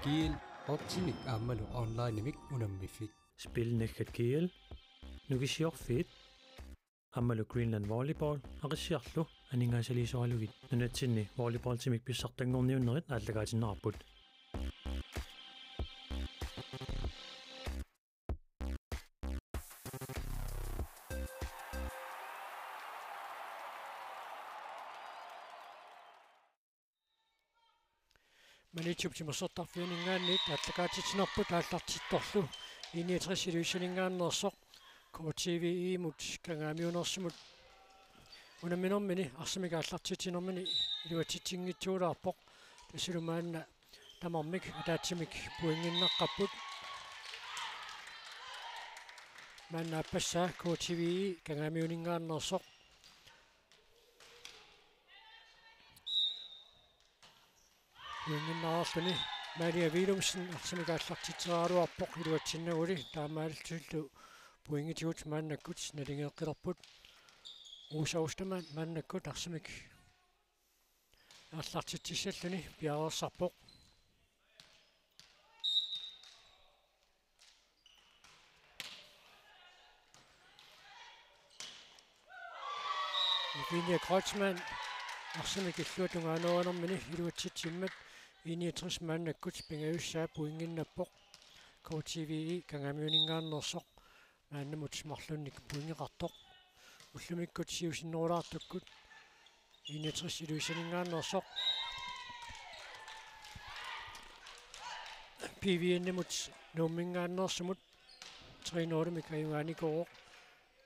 kiel otsimik aammalu onlinemik unammifik spilnekkat kiel nukisiorfiit ammalu Greenland volleyball aqissiarlu aningaasaliisuarlugit nunatsinni volleyball timik pissartangorniunnerit aallagaatinnerarput Manitsup-timersortarfianingaanniit ааллакаатитинерпут ааллартитторлу иниатрисилуисалингааннерсоq KTV-имут кангаамиунерсимут унаминэрмини арсимик ааллартитинермини илуатитсингитсуулаарпоq тасулумаанна тамармик атаатсимик пуингиннаққаппут манна аппассаа KTV кангаамиунингааннерсоq Юнгиннаарлуни Мария Вилумсен арсимикааллартитсерааруарпоq илуатсиннагули таамааллуллу пуингитигут мааннаккут налингеэққилерпут уусаустамаан мааннаккут арсимик ааллартитсиссаллуни пиареерсарпоq Евгения Крeutzmann арсимик иллуатунгааноонэрмини илуатситсиммат 69 мааннаккут пингаюссаа пуингиннаппоq KTV кангаамиунингааннерсоq мааннамут смарлунник пуингеқартоq уллумиккут сиусиннерулаартуккут 69 илуисанингааннерсоq PVN-мут нууммингааннерсумут 3-0 микаюнгааникоо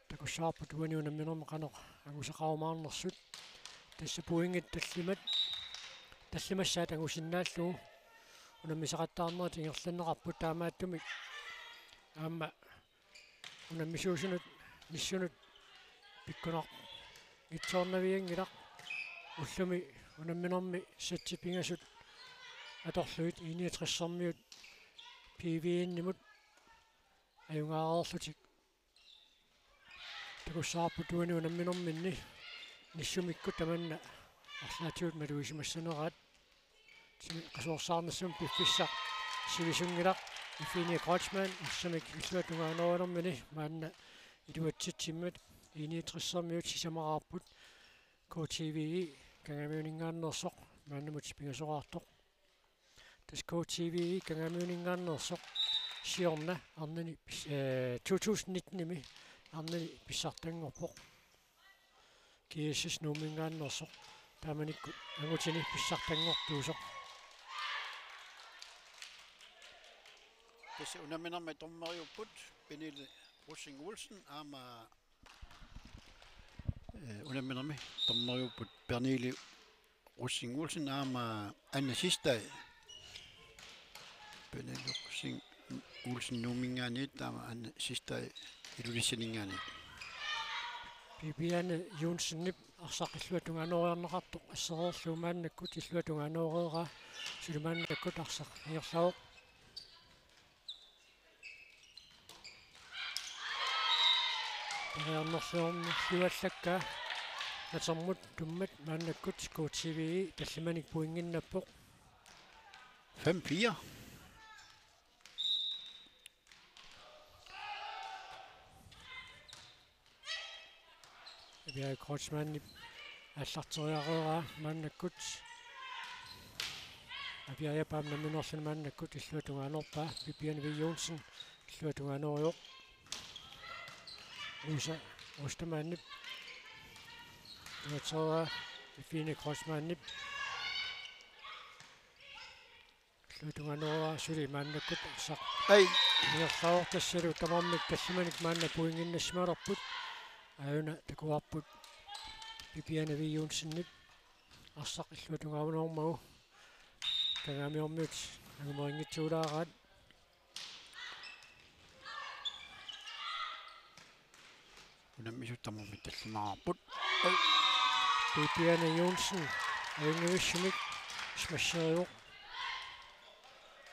такуссаарпут туаниунамминерма қанеқ агусақарумаарнерсут тасса пуингит таллимассаа тагусиннааллугу унаммисақаттаарнерат ингерланнеқарпут таамааттумик аама унаммисуусунут миссунут пиккунақ итсоорнавиангилақ уллуми унамминерми сатсипингасут аторлуит 69-сэрмиут PVN-нимут аюнгаареерлутик такуссаарпут туани унамминерминни ниссумикку таманна арлаатиут малуисимассанераат qasuorsаарнассум пиффиссақ сивисунгилақ Евгения Крeutzmann арсамик иллуатунгааноонэрмини маанна илуатситсиммат 69-сэрмиут сисамараарпут KTV кангаамиунингааннерсоq мааннамут пингасораартоq тас KTV кангаамиунингааннерсоq сиорна арнани 2019-ними арнани писсартангорпоq киэсэс нуумингааннерсоq тааманикку агутини писсартангортуусоq Tässä unamminarmi tormariupput Pernille Russing Olsen aama unamminarmi tormariupput Pernille Russing Olsen aama Anna Sistaj Pernille Russing Olsen numingaanit aama Anna Sistaj ilulissaningaanit Bibiane Jonsen-nip arsaqilluatungaanooriarneqartoq assereerluumaannakkut illuatungaanooreera sulumaannakkut arsaq iorlaoq Ariarnerluornerluallakka natermut tummat maannakkut KTV tallimanik puinginnappoq 5-4 Evia Kreutzmann аллартериареера мааннаккут авиая паамнаминерлун мааннаккут иллуатунгаанерпаа Bibiane V. Jonsen иллуатунгаанориоқ уса остамааннип уатсоо Евгения Kreutzmann иллуатунгаанераа сули мааннаккут сақ ай иерлаор тассалу тамармик таллиманик маанна пуингиннассималерпут аюна такуарпут Bibiane V. Jonsen арсақ иллуатунгаанормагу кангаамиормиут агумарингитсуулаараат унаммисуттаммит таллимаарпут Bibiane Jonsen аюнгависсумик смассериоқ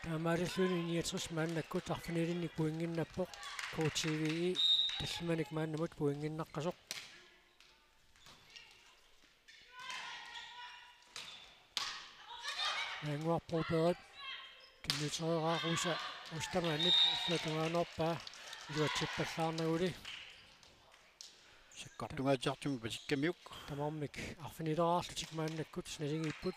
таамааллуни 69 мааннаккут арфинилинник пуингиннаппоқ KTV таллиманик мааннамут пуингиннаққасоқ Angua Probert Kimmitsoeraarusa ustamaanip иллатунгааnorpaa илуатсиппаллаарнагули саккартунгаатиартуми пасиккамиук тамармик арфинилераарлутик мааннаккут снасигииппут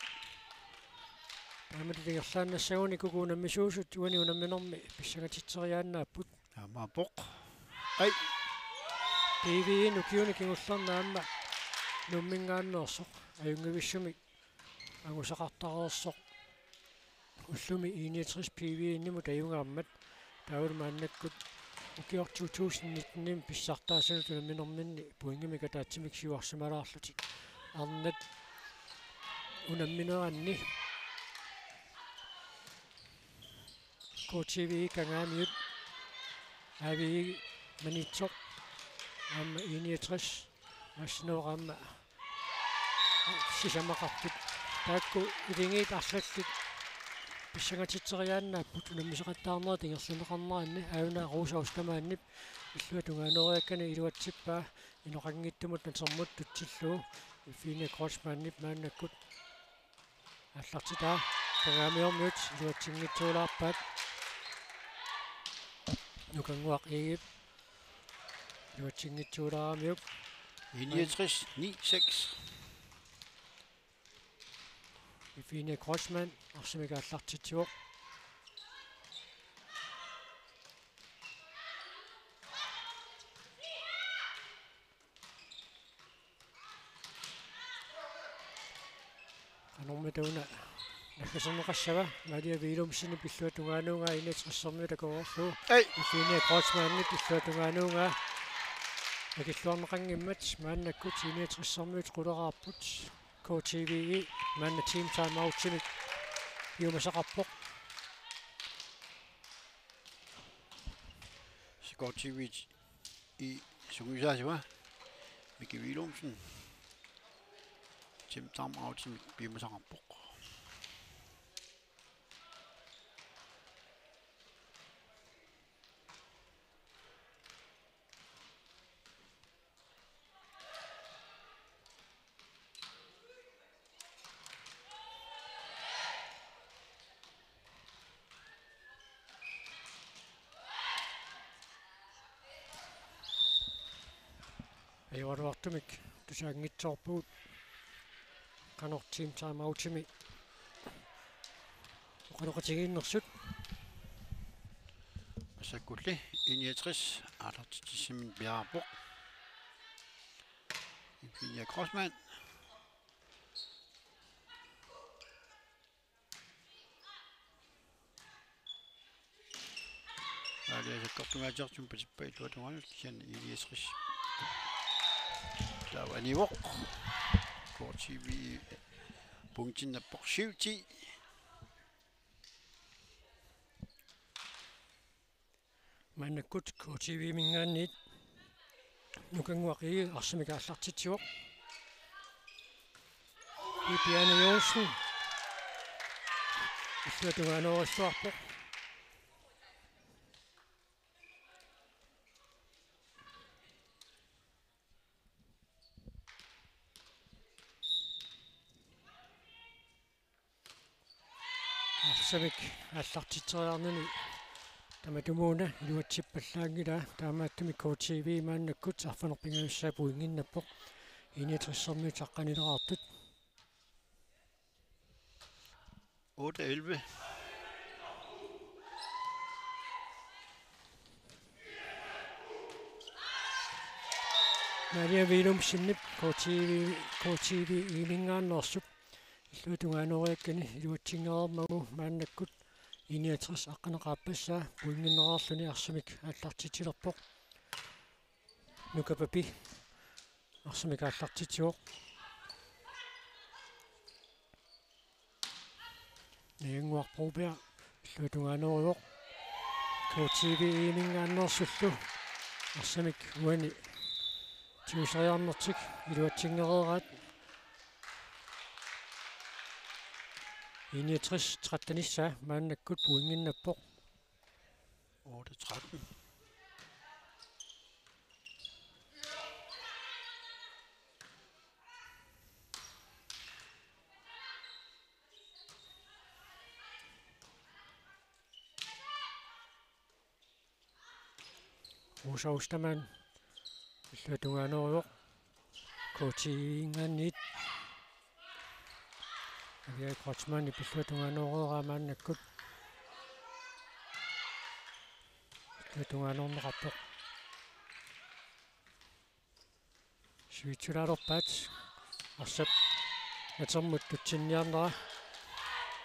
тааматилигерлааннассагуни кукуунаммисуусут уани унамминерми писсагатитсериааннааппут таамаапоқ ай PV нукиуни кингуллернаамма нуммингааннеерсоқ аюнгависсуми агусақартареерсоқ уллуми 61 PV инниму таюнгааммат таул мааннаккут укиор 2019 писсартаасунут унамминерминни пуингимика таатсимик сиуарсималаарлутик арнат унамминеранни KTV кангаамиут ави манитсоқ амма 61 маснеорамма сисамақарпут таакку илингиит арлаллит писсагатитсериааннааппут унаммисеқаттаарнера тингерлунеқарнеранни аюна руусаустамааннип иллуа тунгаанериаккани илуатсиппаа иноқангиттумут натермут тутсиллуу фине кросманнип мааннаккут аллартитаа кангаамиормиут илуатсингитсуулаарпаат нукангуақ игип илуатсингитсуулаарамиук 61 96 фине кросман арсимика аллартитсуоқ анорматауна накасернеқассава малиа вилумсини пиллуатунгаануунгаа инетрissерми такоорлу ай фине кросманни пиллуатунгаануунгаа акиллуарнеқангиммат мааннаккут инетрissермиут қулераарпут KTV манна team time out-тимик юмасақарпоқ SKTV i Sugusasiwa Mikki Willumsen Tim Tam Autim bimusaqarpoq Ajuaruartumik tusaangitsoorpuut kanor team time out-timi oqaluqatigiinnersut Asakkulli 61 alartitissimmin piarpoq Finia Crossman sakkartungaatiartum pasippa illuatungaanut kian 61 Tawanivoq KTV punktinnappoq 7-10 мааннаккут KTV мингаанниит нукангуақиги арсимика аллартитсуоқ Ипиана Йонсен иллуатунгаанерissуарпоқ арсимик аллартитсериарнани таматумууна илуатсиппаллаангила таамааттуми KTV мааннаккут арфанерпингависсаапу ингиннаппоқ инетрissермиут аққанилераартут 8-11 Maria Willumsenip KTV иимингааннерсуп иллуатунгаанериаккани илуатсингереермагу мааннаккут 61 аққанеқааппассаа пуингиннераарлуни арсимик аллартитилерпоқ нукапапи арсимик аллартитсуоқ ненгуарпробеа иллуатунгаанериоқ KTV иимингааннерсуллу арсимик уани тиусариарнертик илуатсингереeraat 61 13 мааннаккут пуингиннаппоқ 8-13 Иллуатунгаанериоқ Usaustaman illuatungaanoriuq coachingaanniit agia Kreutzmann illuatungaanoriuqaamaannakkut illuatungaanорнеқарпоқ suitsulaalorpaat арсап натермут тутсинниарнера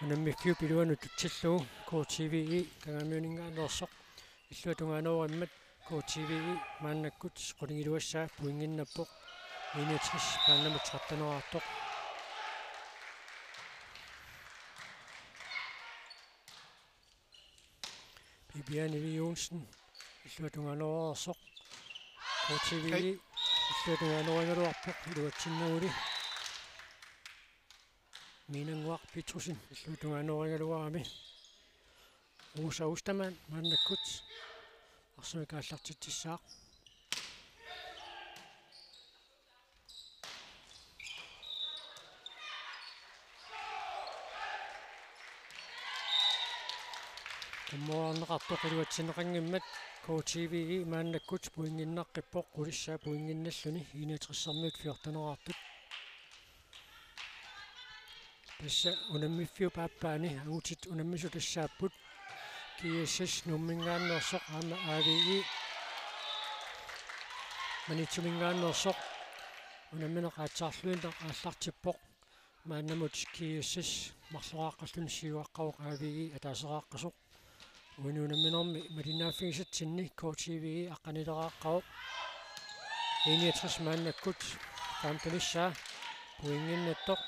унаммиффиу пилуану тутсиллуу KTVI кагамиунингаанерсоқ иллуатунгааноориммат KTVI мааннаккут qulingиluaссаа пуингиннаппоқ иниатрис пааннамут сартанераартоқ Bibiane Jonsen иллуатунгаанерсоқ KTVI иллуатунгаанерингалуарпоқ илуатсиннагули Minanguaq Petrusen иллуатунгаанерингалуарами Usaustaman мааннаккут арсумикааллартитсаақ Kummoarneqartoq iluatsinneqanngimmat KTVI maannakut puinginnaqqippoq qulissaa puinginnalluni iiniatrissarmiut fiortaneraartut tassa unammifiu paappaani agutit unammisu tassaapput KSS nummingaannersoq aama AVI manitsumingaannersoq unammineqaatsaarluinta aallartippoq maannamut KSS marloraaqallun siuaqqaruq AVI ataaseraaqқасоq ununamminermi malinaafigisatsinni KTVI aqqanileraaqquq iiniatris maannakkut taamtanissaa puinginnattoq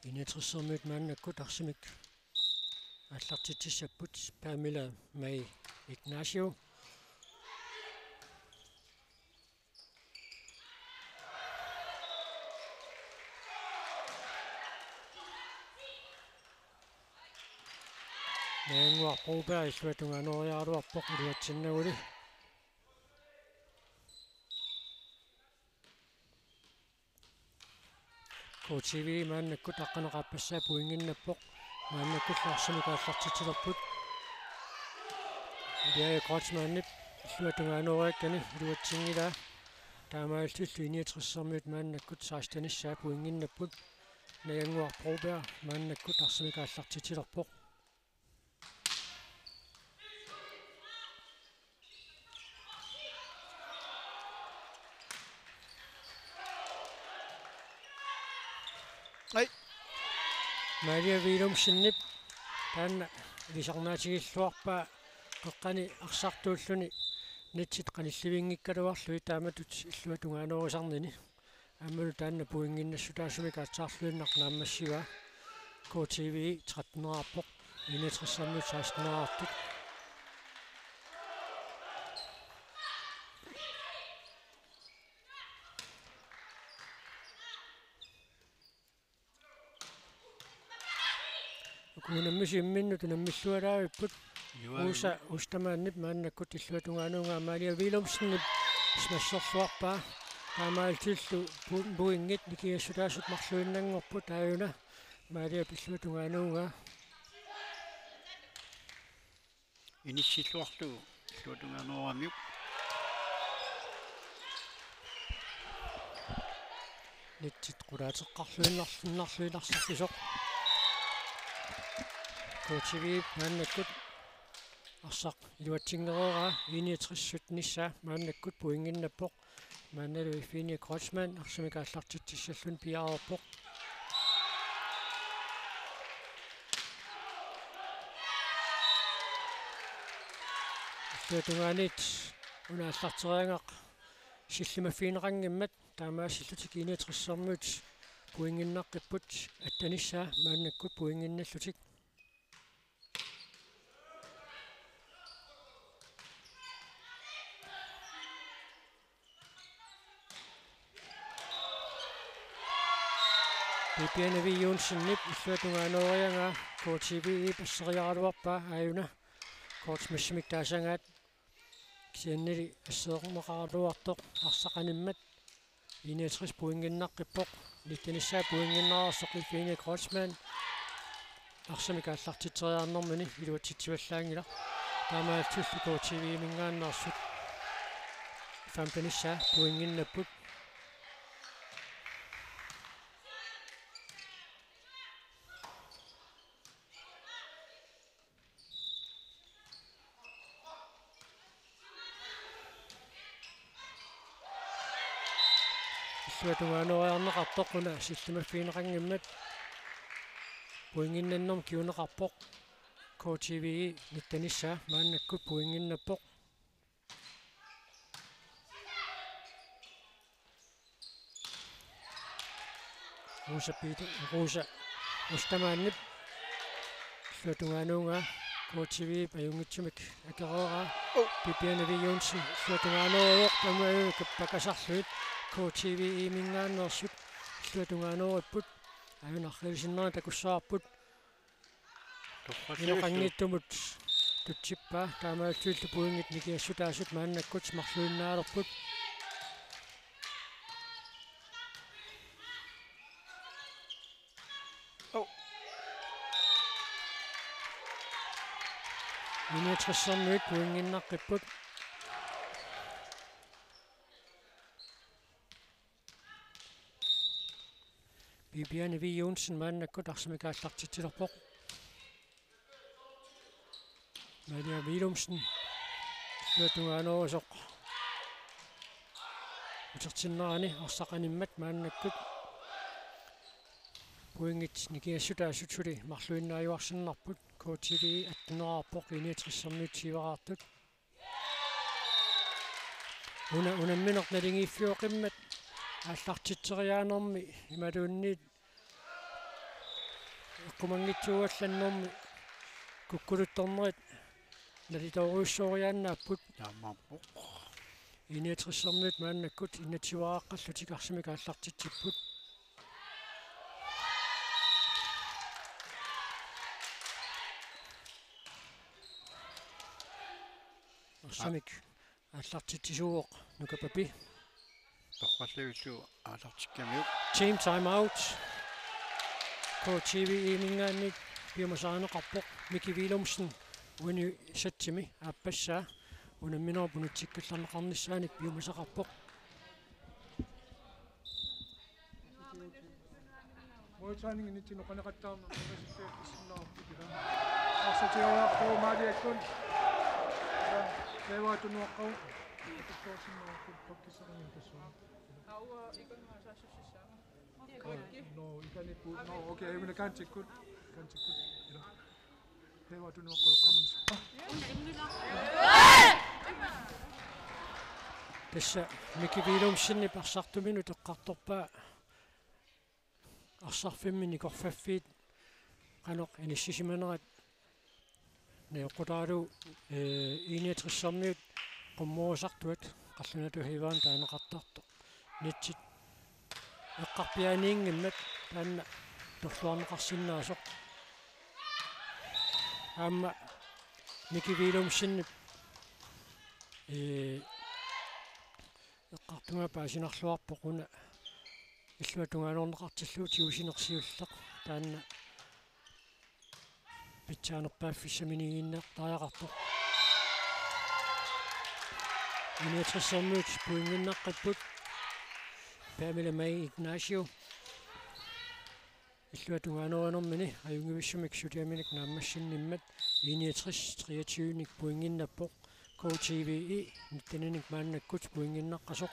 iiniatrissermiut maannakkut arsimik аллартитсаpput Pamela May Ignacio Nangua illuatungaanoriaruarpoq iluatsinnaguli KTVI maannakkut aqqaneqaapassaa puinginnappoq maannakkut larsimikaallartitilerput Ilia Kreutzmannip illuatungaanoriakkani iluatsingilaa taamaaltillu iniatrissarmiut maannakkut saastanissaa puinginnapput Nangua Broberg maannakkut arsimikaallartitilerpoq Ai. Maria Willumsennip taanna ilisarnaatigiilluarpaa qeqqani arsartuulluni nitsit qanillivinngikkaluarlui taamatut illuatungaanorisarnini aammalu taanna puinginnassutaasumikaatsaarluinnarnaammassigaa KTVI 13-nerarpoq iiniatrissarmiut 16-nerartut kunammisimminnu tunammissualaavipput Ustamannip maannakkut illuatungaanungaa Maria Willumsennip smassorluarpaa taamaaltillu puingit nikiassutaasut marluinnanngorput aajuna Maria pilluatungaanungaa Inissilluarlu illuatungaanooramiuk nitsit qulaateqqarluinnarluinnarluilarsarpisoq KTVI maannakkut arsaq iluatsingereeraa iiniatrissut nissaa maannakkut puinginnappoq maannalu Ifinia Kreutzmann arsimikaallartitsissallun piaarerpoq illuatungaanit unaallarteriangaq sillimaffiineqanngimmat taamaasillutik iiniatrissarmuut puinginnaqqipпут attanissaa maannakkut puinginnallutik Bibiane Jonsen illuatungaanorianga KTVI passeriaraluarpaa aajuna kortsmassimik taasangaat kiannali asseerneqaraluartoq arsaqanimmat 61 puinginnaqqippoq нитинissаа пуингиннаарсоқ иффини Крочман арсамикааллартитсериарнэрмани илуатситсиваллаангила таамаалтуллу коочиви мингааннаарсут фампенissаа пуингиннаппут суатугаанериарнеқартоқуна силлимаффиинеқангиммат пуингиннаннэрм киунеқарпоқ коочиви ниттаниссаа мааннаккут пуингиннаппоқ руса устамааннип суатугаануунга коочиви паюнгитсумик акереера пипианави юнсин суатугаанериоқ тамааю каппакасарлуит коочиви имингааннерсут суатугаанериппут аюнаррилсиннера такуссаарпут инеқангиттумут тутсиппаа таамаалтуиллу пуингит никиассутаасут мааннаккут марлуиннаалерпут инетрссэрнуит пуингиннаққиппут Bibiane Jonsen maannakut arsimikaallартитсилерпоқ Maria Willumsen суатугаанерусоқ утертиннерани арсақаниммат мааннаккут пуингит никиассутаассутсули марлуиннааюарсиннарпут коочиви аттунераарпоқ инетрissэрнуит сивараартут унамминерт налингииффиоқиммат ааллартитсериаанерми ималуунниит иккумангитсууалланнерми куккулутторнерит налиторуйссоориааннааппут таамааппо инетрissэрнуит мааннаккут инатсивааққаллутик арсимик ааллартитсиппут арсимик ааллартитсисууоқ нукапапи торраллавиллу аалартиккамиук team time out коочиви имингаанник пиумасаарнеқарпоқ Miki Willumsen уни сатсими ааппассаа унамминер пунутсиккалларнеқарниссааник пиумасақарпоқ Måltræningen i til nogle rettarmer, og resultat i sin navn. Og så til at være på Mariakon. Hvad var du nu at gå? Det går sin navn på Pakistan en person. Nå, I kan ikke gå. Nå, okay, jeg vil gerne til kun. Hvad var du nu at gå? Tässä Miki Willumsen парсартумину теққарторпаа арсарфиммини корфаффиит канеқ иниссисиманерат неоқутаалу иниатрissэрниут қуммуусартуат қаллунату хиваан таанеқартарто нитсит эққарпианиингиммат таанна торлуарнеқарсиннаасоқ аама Miki Willumsen эққартунга паасинарлуарпоқуна иллуатунгаанернеқартиллуу тиусинерсиуллеқ таанна питсаанерпааффиссаминигииннеқ тааяқартоқ иниатрissэрнуут пуингиннаққиппут Pamela May Ignacio иллуатунгаанеринэрмини аюнгивиссумик сутиаминик нааммассинниммат иниатрис 23ник пуингиннаппоқ KTVE ниттаниник мааннаккут пуингиннаққасоқ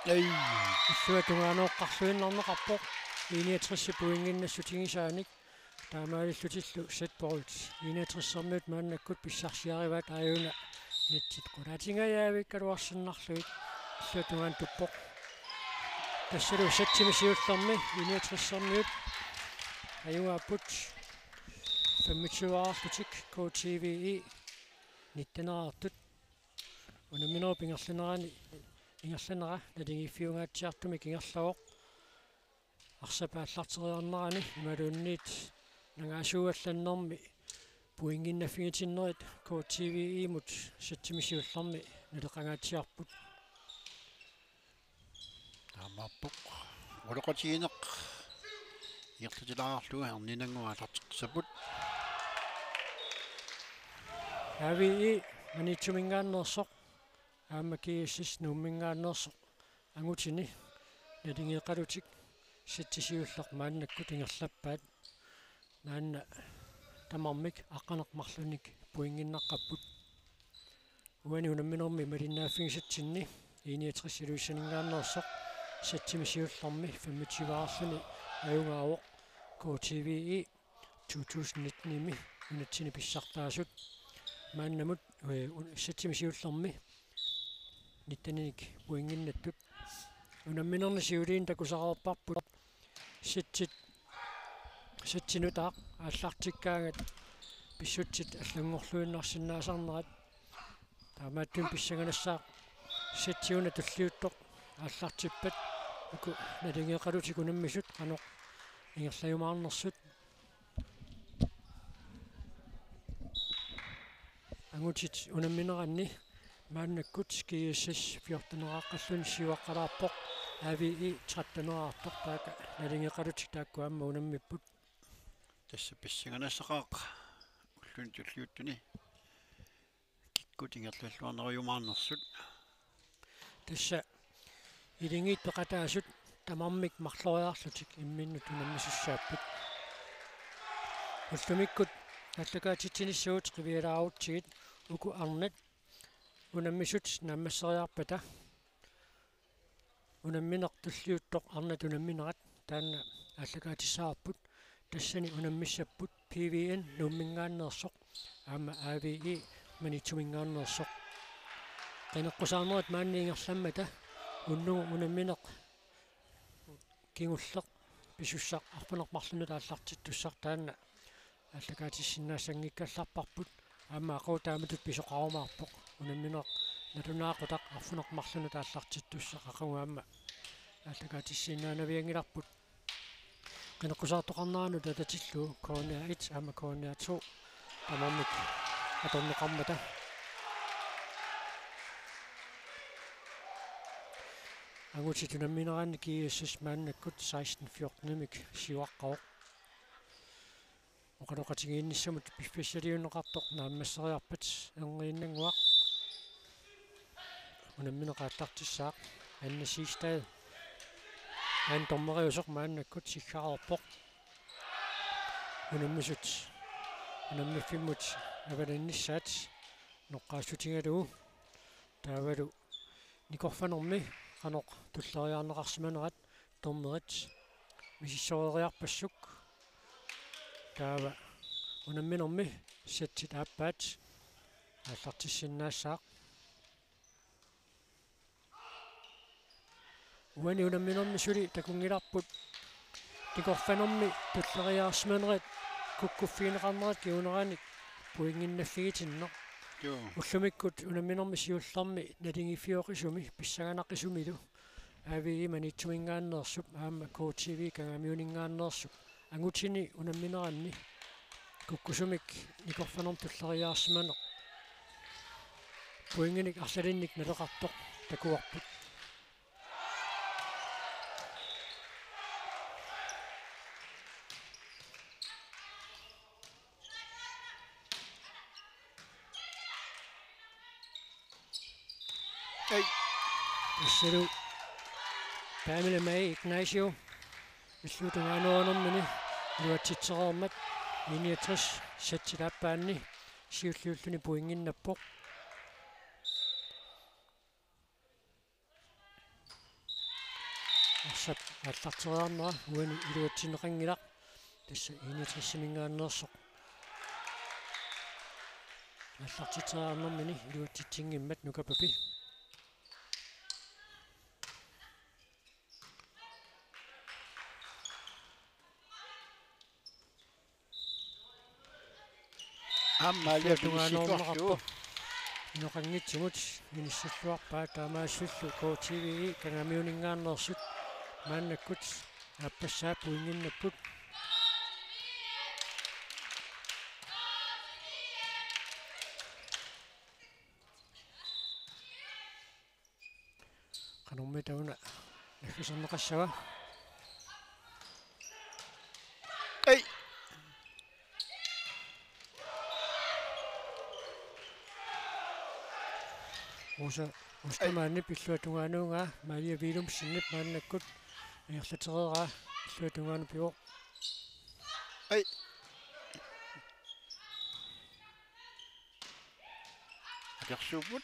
иллуатунгаанеоққарлуиннарнеқарпоқ иниатрисси пуингиннассутигисааник таамаалиллутиллу сетпорут иниатрissэрнуут мааннаккут писсарсиариваат аюна нитсит қулаатингаяавик калуарсиннарлуит иллуатунгаан туппоқ тассалу сатсимисиуллэрми иниатрissэрнуут аюааппут 25-аарлутик KTVE ниттанаартут унаминер пингерлинерани ингерланера налингиффиунгаатсиартумик ингерлавоқ арсапааллартериарнерани ималуунниит нагаасууалланнэрми puinginnafigitinnerit KTV imut sattimisiullarmi naleqangaatiarput таамааппоқ улоқатигинеқ иерлутилаарарлуга арнинангуалартеқсапут ави манитсумингааннерсоқ аамакииссис нууммингааннерсоқ ангутини налингеқалутик саттисиуллақ мааннаккут ингерлаппаат наанна тамармик аққанеқмарлуник пуингиннаққаппут уани унамминерми малиннааффигисатсинни 61 илуиссанингааннерсоқ саттимисиулларми 25-арлуни аюнгаавоқ KTV 2019-ими унатсини писсартаасут мааннамут саттимисиулларми ниттаник пуингиннаттут унамминерни сиулиин такусарааппарпут сатсинутаақ ааллартиккаагат писсутсит аллангорлуиннарсинаасарнерат таамааттун писсаганассаа сатсиуна туллиуттоқ ааллартиппат уку налингеқалутик унаммисут қаноқ ингерлаюмаарнерсут ангутит унамминеранни мааннаккут скииссас 14-нерааққаллун сиуаққалаарпоқ ави 13-нераартоқ таaka налингеқалутик тааккуамма унаммиппут тасса писсаганассақаақ уллун туллиуттуни киккут ингерлуаллуарнеруйумаарнерсут тасса илингит пеқатаасут тамармик марлориарлутик имминнут унаммисуссааппут уллумиккут аллагаатитсиниссуут қивиалааруутсигит уку арнат унаммисут наммассериарпата унамминеқ туллиуттоқ арнат унамминерат таанна аллагаатиссаарпут тассани унаммиссаппут PVN нууммингааннерсоқ аама AVE манитсумингааннерсоқ qinеққусаарнерат маанниингерламмата уннугу унамминеқ кингуллеқ писуссақ арпанеқмарлуну тааллартиттуссар таанна аллагаатиссиннаассангиккалларпарпут аама ақу тааматут писоқарумаарпоқ унамминеқ натунаақутақ арфунеқмарлуну тааллартиттуссақ ақугаама аллагаатиссиннаанавиангиларпут qinеққусаартоқарнаану тататиллу Cornea 1 аама Cornea 2 тамармик аторнеқармата ангутит унамминераанни кииссас мааннаккут 16-14-мик сиуаққаоқ оқалоқатигиинниссамут пиффиссалиунеқартоқ нааммассериарпат энгииннангуақ унамминеқааллартиссаақ аннасиистаа ан томмериусоқ мааннаккут сиггаарерпоқ унаммисут унаммиффиммут авалинниссаат ноққаассутингалуу таавалу никорфанерми qanoq tulleriarneqarsimanerat tormerit misissoreeriarpassuk taava unamminermi satsit aappaat aallartissinnaassaaq uani unamminermi suli takungilarput tikorfanermi tulleriarsimanerat kukkuffiineqarnerat kiuneranik puinginnaffigitinnaq уллумиккут унамминерми сиулларми налингиффиоқисуми писсаганаққисумилу ави манитсумингааннерсуп аама KTV кангамиунингааннерсуп ангутини унамминеранни куккусумик никорфанерм туллериаарсиманеқ пуингиник арлалинник налеқартоқ такуарпут Issiru Pamela May Ignacio иллуутунгааnuanermini nuatsitsereermat 69 satsilappaanni siulliulluni puinginnappoq ассап аллартериарнера уани илуатсинеқангилақ тасса 69-симингааннерсоқ аллартитериарнермини илуатситсингиммат нукапапи аммалиа пилиссиккорлу ноқангитсимут миниссаллуарпаа таамаассуллу KTV кангамиунингааннерсут мааннаккут аппассаа пуингиннаппут qanummi tauna naggiserneqassava Ei! Ustamaanni pilluatungaanunga Maria Vilum sinnip maannakkut iarlatereeraa pilluatungaanu pivo Ei! Akersuuput.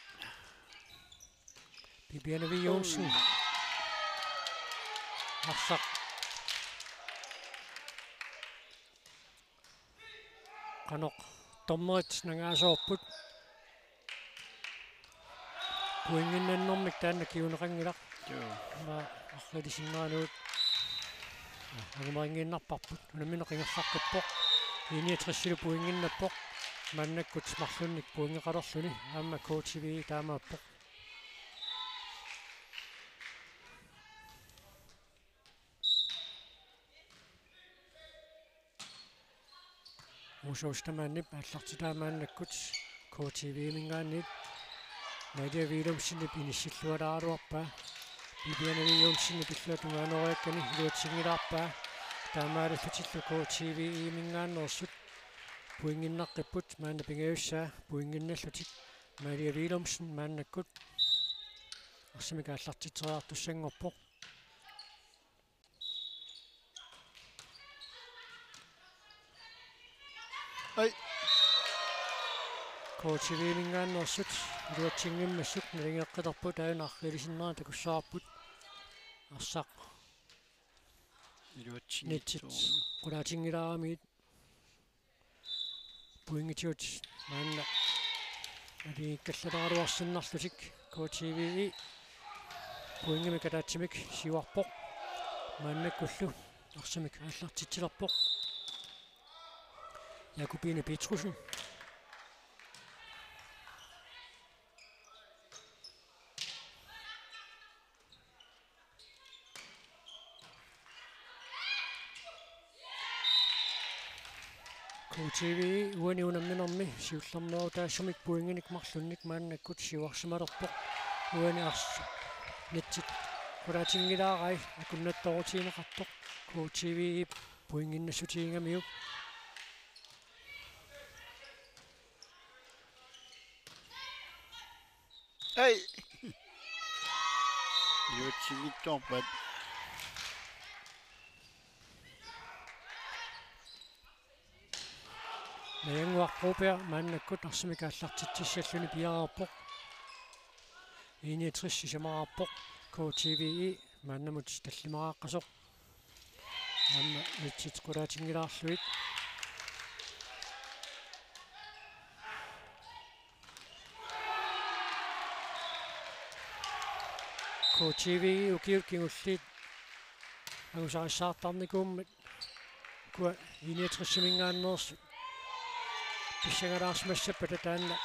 Bibianavi Jonsen arsaq qanoq tommerit nangaasoorput puinginnannormik taanna kiuneqangilaq Joo. ma arralisinngaanuut angumeringinnarparput unammineqingerlarqippoq iiniatrissilu puinginnappoq mannakkut marlunnik puingeqalerluni aamma KTV taamaappoq Usostamaannip аллартитаамааннаккут KTV-мингаанниит Nadia Vilumsinip inissillualaaruarpaa Bibianaviumsinip illuatungaanoreakkani luutsigilaarpaa taamaalaffatillu KTV-mingaannersut puinginnaqqipпут maanna pingaussaa puinginnallutik Nadia Vilumsin maannakkut арсимика аллартитериартуссангорпоq Ei! KTV-mingaannersut luutsiнгиммассут налингеққитерпут аанааррилисиннера такуссаарпут арсақ нитсит qulaatiнгилаарамигит puingitiut maanna алииккаллалааруарсиннарлутик KTV-и puingimik ataatsimik siuarpoq maannakkullu арсимик ааллартитсилерпоq Jakobine Petrusen KTV uani unamminermi siullermero taassumik puinginik marlunnik maannakkut siuarsimalerpoq uani arsu nitsit qulaatingilaarai akunnattorutiineqartoq KTV puinginnassutiingamiuk Ei! Luutsigittorpat. Nayanguarruupia maannakkut arsimika allartitsissalluni piararpoq iiniatrissisamaraarpoq KTV-i maannamut tallimaraaqasoq aamma nitsit qulaatingilaarluit KTV ukiukingulliit angusarissаарtarnikuummat kua iiniatrissimingaanneersu писсагалаарсмассаппата таанна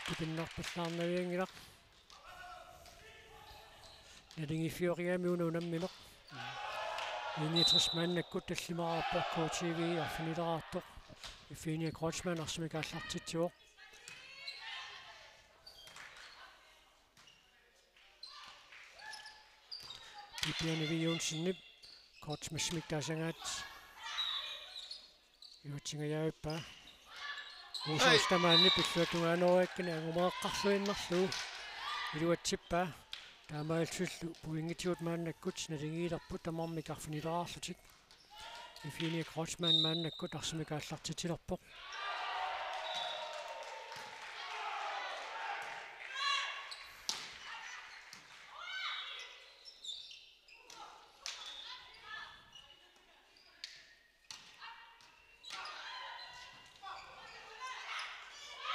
кипиннарпаллаарнавиангилақ налингиффиориамиуна унамминеқ иниатрис мааннаккут таллимараарпор KTV арфинилераартоқ иффиния Крочман арсимикааллартитсуоқ Bibianaviunsinip Крочмассимик таасангаат юутсингаяаппаа Usostamaanni pilluatungaanoreakkani angumeeqqarluinnarluu iluatsippa taamaalsullu puingitiut maannakkut nalingiilerput tamarmik arfinileraarlutik Ifinia Kreutzmann maannakkut arsimikaallartitilerpoq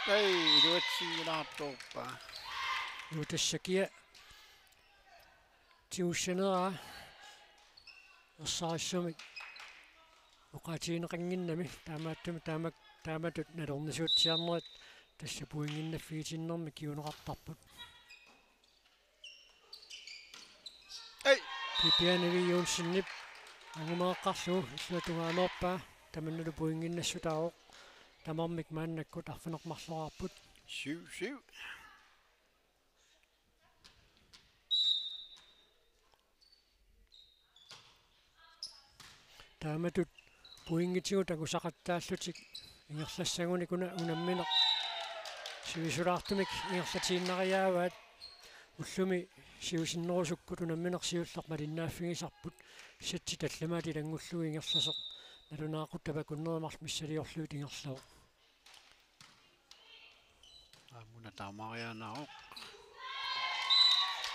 Ei, luutsigilаарtorpa. Luutassakia tiussanera ersaarissumik uqaatiineqanginnami taamatut nalornisuutsiarnerat tassa puinginnaffiitinnermi kiuneqartarput Ei! Bibianaviunsinnip angumeeqqarluu illuatungaanoorpaa tamannulu puinginnassutaaroq tamarmik maannakkut arfinermarleraarput 7-7. Taamatut puingitigu takusaqattaallutik ingerlassaguni kuna unammineq sivisulaartumik ingerlatiinnariaavaat ullumi siusinnerusukkut unammineq siulleq malinnaaffigisarput satti tallamaati langullugi ingerlasoq nalunaaqut tapakunnerimar missaliorluut ingerlagu Aamuna taamarianaroq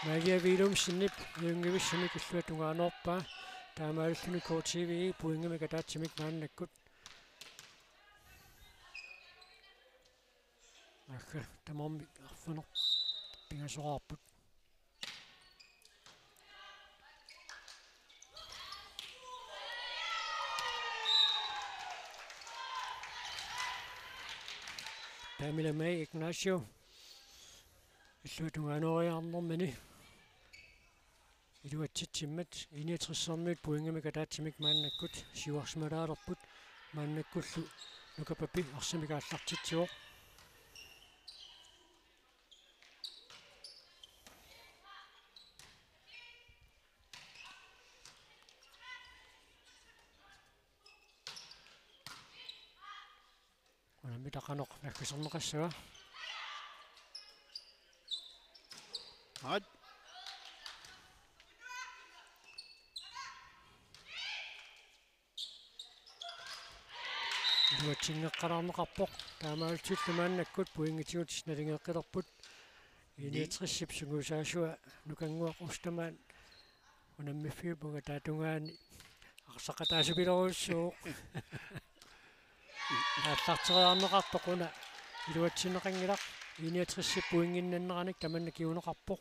Magia vilum sinnip yungivissimi kulluatungaanoorpaa taamaalluни KTV puingami kataatsimik maannakkut Akka tamammi arfuneq pingasoraarput Taamilamai Ignacio illuatungaanoriarnermani iluatsitsimmat iniatrissarmiut puingami kataatsimik maannakkut siuarsimalaalerput maannakkullu nukapapi arsimikaallartitsiuoq Unammi taqanoq nakkiserneqassага At iluatsingeqqalaarneqarpoq taamaaltullumaannakkut puingitigut nalingeqqilerput iniatrissip sungusaasua nukanguaq ustamaan unammifiupuga taatungaani aqsaqataasupileruussuuq аллартериарнеқарпоқ уна илуатсинеқангилақ иниатрissip puinginnanнераник таманна киунеқарпоқ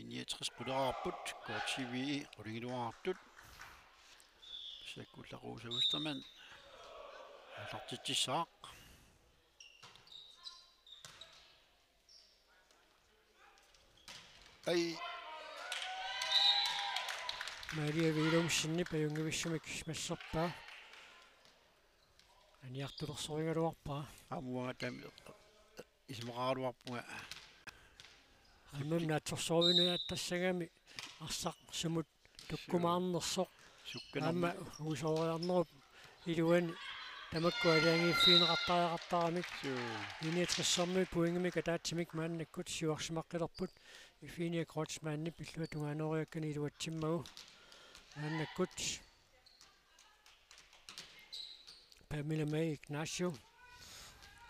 Iniatris quleraarput KTV qulingiluartut sakkullaquusagustaman аллартитсissaaq ai Maria vilum sinnip ajungivissumik massarpaa аниартулерсоригалуарпаа amuanga tami ismaqaaluarpunga аммам наатсорсооринуяаттассагами арсақ сумут туккумаарнерсоқ sukkanarma аама усоориарнеруп илуани тамакку алиангиффиинеқартариақартарамик иниатрissarmiut puingami kataatsimik maannakкут сиуарсимаққилерпут иффиния кротсмааннип иллуатунгаанориаккани илуатсиммагу мааннаккут Pamela Ignacio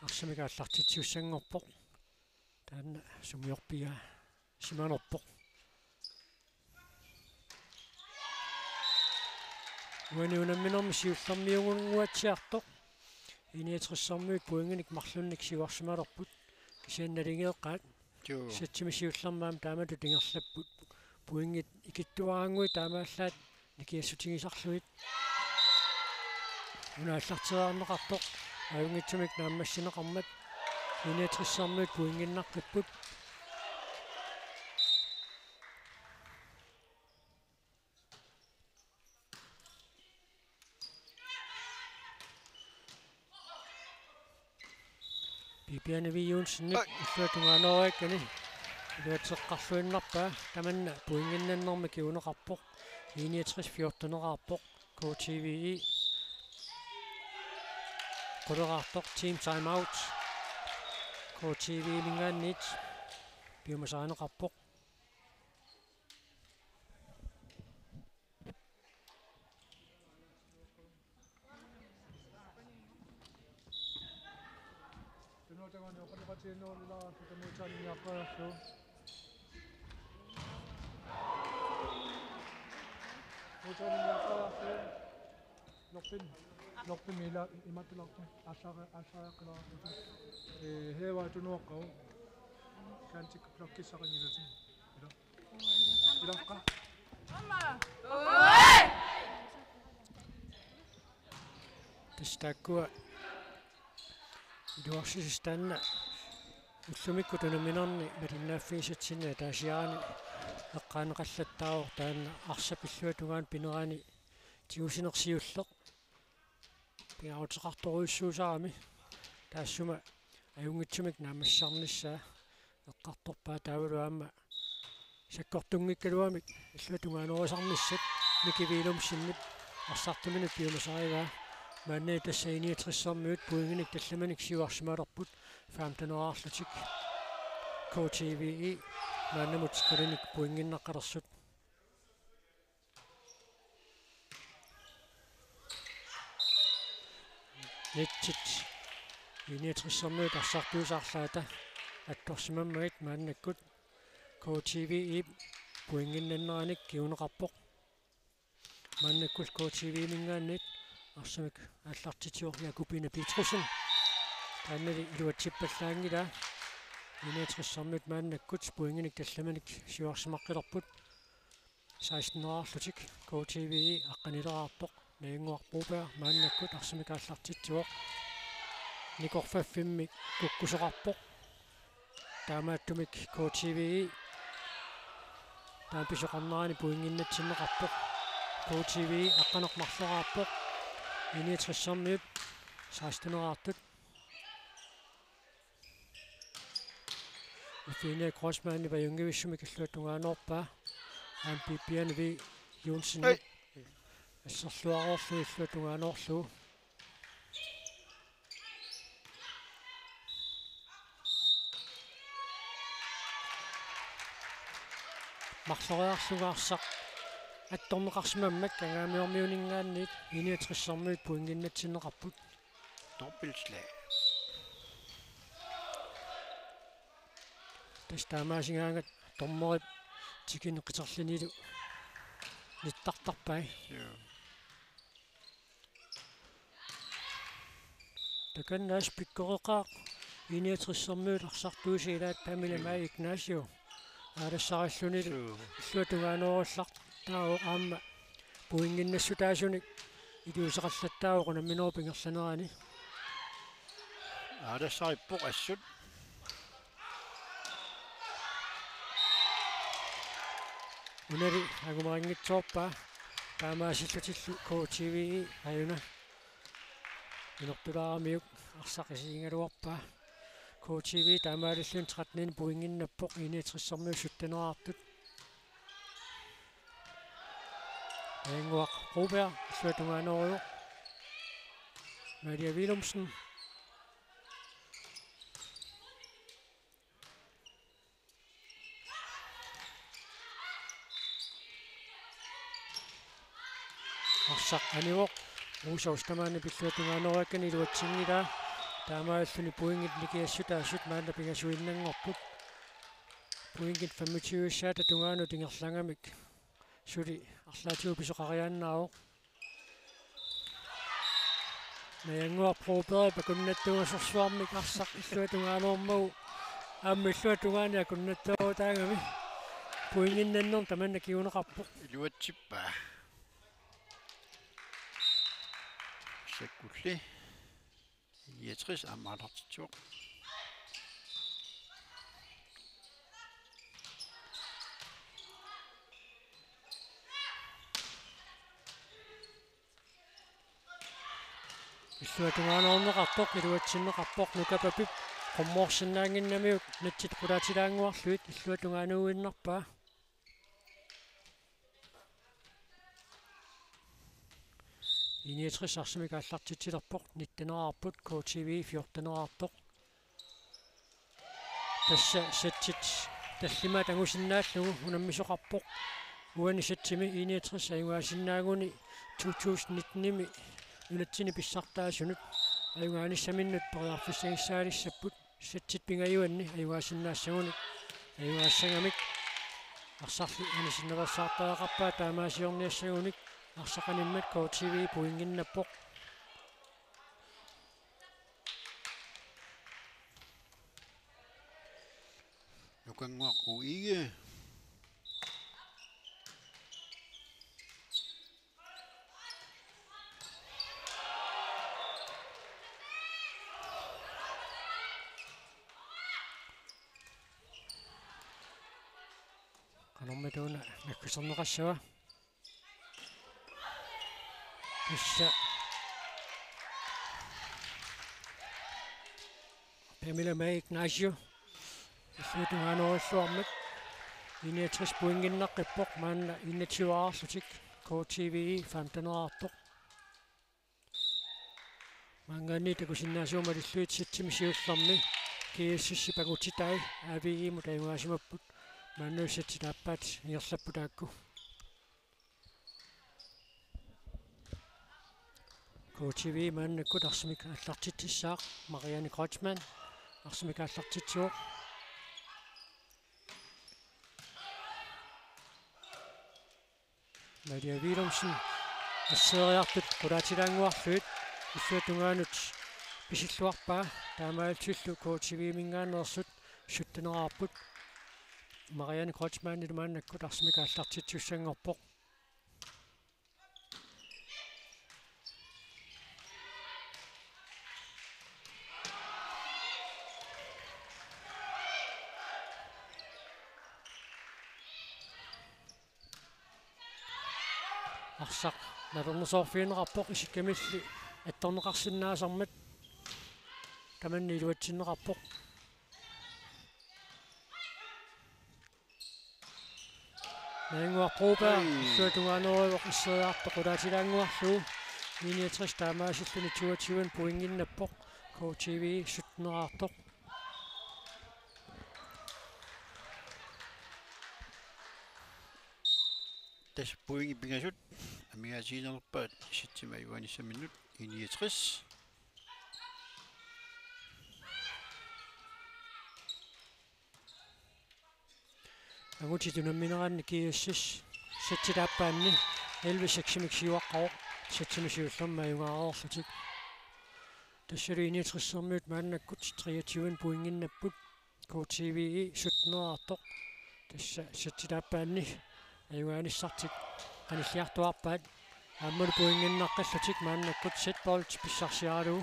арсимикааллартитсиуссангорпоқ таанна сумиорпиа симанорпоқ уаниунамминерми сиуллэрмиугунгуатсиартоқ иниатрissarmiut puinginik марлунник сиуарсималерпут кисианналингеэққаат сатсими сиуллэрмаам таамату тингерлаппут puingit икиттуарангуи таамааллаат никиассутигисарлуит унааллартериарнеқарпоқ аюнгитсумик нааммассинеқармат иниатрissarmiut puinginnаққиппут пипианавиюун синнип иллуатунгаанориаккани илуатеққарлуиннарпаа таманна puinginnannermi kiuneqarpoq иниатрис 14-неқарпоқ KTV quleraartoq team time out KTV lingaannit piumasaaneqarpoq Tunuutagani oqaliqatiinnuulilaa tamuutaaniaqqaarlu muutaaniaqqaarlu norpin ila imattulartu ааллааqqilаарtu heeva tunuoqqau kaantik blokkissaqangilutin ila ilaqqa тастааккуа дуарсисистанна уллумикку тунаминерни малиннааффигисатсинаа таасиарани эққаанеқаллаттаарор таанна арсапиллуатугаан пинераани тиусинерсиуллеқ пиаутеқарторуйссуусаарами таассума аюнгитсумик наамассарниссаа эққарторпаа таавалуаама саккортунгиккалуамик иллуатунгаанерусармиссат микивилумсиннип арсартуминут пиумасариваа манне тассаини 60-сармиут пуингиник талламаник сиуарсималерпут фаамтанераарлутик KTVE маннамут скалиник пуингиннаққалерсут нитсит 60-сармиут арсартуусаарлаата атторсимаммагит мааннаккут KTVE пуингиннаннераник киунеқарпоқ маннаккул KTVE мингааннит арсамик аллартитиорля купина Петрусен таннали илуатсиппаллаангила 60-сармиут мааннаккут пуингиник талламаник сиуарсимаққилерпут 16-нeraарлутик KTVE аққанилераарпоқ наингуарпуупаа мааннаккут арсамик аллартитсуоқ никорфаффиммик куккусеқарпоқ таамааттумик KTVE тааписоқарнерани пуингиннатсиннеқарпоқ KTVE аққанеқмарлераарпоқ 60-сармиут 16-нeraартут Фине Кросманни ваюнгивиссумик иллуатунгаанерпаа ампипиан ви Юнсен ассерлуарорлу иллуатунгаанерлу марлориарлугаарсақ атторнеқарсимаммак кангаамиормиунингаанниит 60-сармиут пуингиннатсиннеқарпут Doppelslag. тастаамаасингаангат торморип тикинеққитерлинилу ниттартарпай Ja. таканнаас пиккореқаа 60-сармиут арсартуусилаат памиламаа Игнасио аалассариллунилу иллуатунгаанеруллар таа аама пуингиннассутаасуник илуусеқарлаттаа qunamminoo пингерланерани Der så et bord af sødt. унали агумарингитсоорпаа таамаасиллутиллу KTVE аюна инертулаарамиук арсақисиингалуарпаа KTVE таамаалиллун 13 пуингиннаппоқ 61-сармиу суттанераартут энгуақ Робер иллуатунгаанеруйо Maria Willumsen арсақ аниуоқ уусаустамаани пиллуатунгаанеруаккани илуатсингилаа таамааллуни пуингит никиассутаассут маалла пигасуиннангорпут пуингит 25 саата тунгаану тингерлангамик сули арлаатиу писоқариааннаавоқ наянгуа проберэ пакуннаттуасерсуармик арсақ иллуатунгаанеормагу ааммиллуатунгаани акуннаттоо таангами пуингиннаннер таманна киунеқарпоқ Luatippa. Sekkulli. 69 аммаалартитсуоқ. иллуатунгаанеорнеқарпоқ илуатсиннеқарпоқ нукапапип qommoorsinnaanginnamiuk natsit qulaatilaanguarluit иллуатунгааnuuinnarpaa 69 арсимик аллартитсилерпоқ 19-нераарпут KTVE 14-нераарпоқ тасса сатсит таллима тангусиннааллугу унаммисоқарпоқ уани сатсими 69 аюгаасиннаагуни 2019-ними улатсини писсартаасунут аюгааниссаминнут периарфиссагиссаалиссаппут сатсит пингаюанни аюгаасиннаассагуни аюгаассагамик арсарли анисиннерсаартаақарпаа таамаасиорниассагуник арсақаниммат KTVE пуингиннаппоқ Nukangua uige. qanormatuuna nakkuserneqassava issa Pamela May Ignacio иллуатунгаанеруллуармат 61 poinginnaqqippoq maanna 21 KTV 15 Mangani takusinnaasuumalilluit sitsimisiullermi kiississi pagutitai aavigiimu tainguaasimapput maannuussatitaappaat igerlapputaakku KTV maannakkut arsimik аллартитсаақ Marianne Kreutzmann arsimik аллартитсуоq Maria Willumsen ассериартут qulaatilaanguarluit иллуатунгаанут писиллуарпаа таамаалтиллу KTV мингаанерсут суттанераарпут Marianne Kreutzmann илмааннаккут арсимик аллартитсуссангорпоq арсақ налернусоорфиинерарпоq исиккамилли атторнеқарсинаасармат таманни илуатсиннеқарпоq наингуарпруупаа иллуатунгаанеруйоқ иссериарто qulaatilaanguarluu 69 таамаасиллуни 22 пуингиннаппоq KTV суттнераартоq Das point i bingasut. Amigaasiinerpaat sitsima iuanissaminut 69. агутитунамминераанни киуссис сатсилааппаанни 11-6 сатсимисиуллерма юнгаарорлутик тассалу 69-сэрмиут мааннаккут 23 пуингиннаппут KTV суттнераартоq тасса сатсилааппаанни аюаниссартик каниллиартуарпаат ааммулу пуингиннаққаллутик мааннаккут сетболт писсарсиаралуу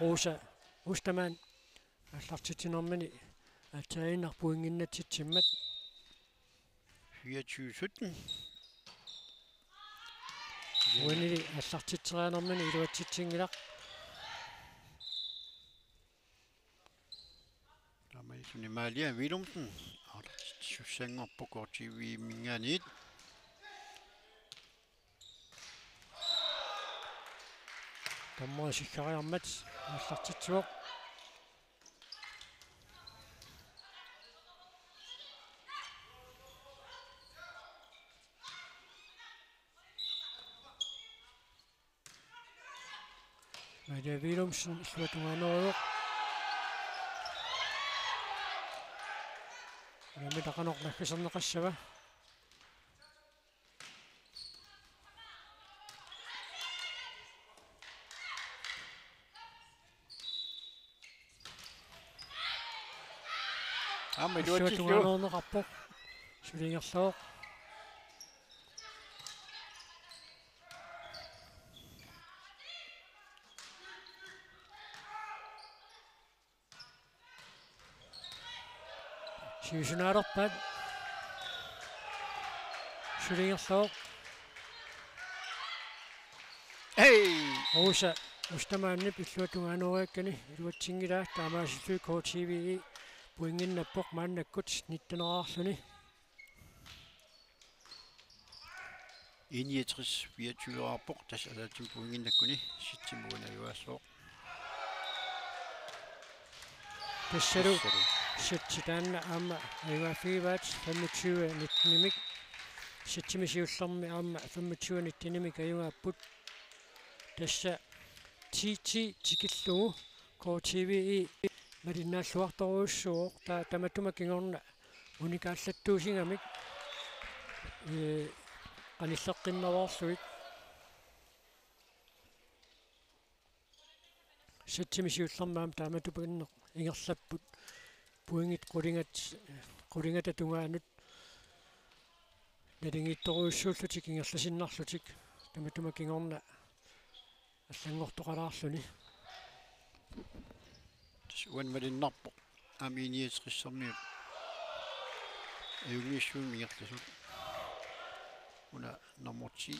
Rosa Ostermann аллартитинэрмани атаинар пуингиннатситсиммат 24-17. уанили аллартитсерианэрмани илуатситсингилақ Тамаисуни Maria Willumsen суссангорпу KTV мингаанит тамма сиккариармат аллартитсуоq Maria Willumsen иллуатунгаанеруйоq Ами тақанорнаккасернеқассава илуатунгаанернеқарпоq сулингерлоо сиусунаарерпаат сулингерлоо Rosa Ostermann иллуатунгаанеруаккани илуатсингилаа таамаасиллуи KTV пуингиннаппоq мааннаккут 19-арлуни 61-24 tas alaatim puinginnakkuni sitsimuuna juassooq тассалу сатситаанна аама аюафиваат 25-19-нимик сатсимисиуллерми аама 25-19-нимик аюааппут тасса тити тикиллугу KTV малиннааллуарторуйуссуоq таматтума кингорна уникааллаттуусингамик qanilleqqinnerorluit сатсимисиуллермаам тааматупагинне ингерлаппут puingit qulingata tungaanut налингитторуйуссууллутик ингерласиннарлутик таматума кингорна аллангортоqalaarluni уан малиннарпо аминиисриссерниут эугиссуун мигерласут уна номерти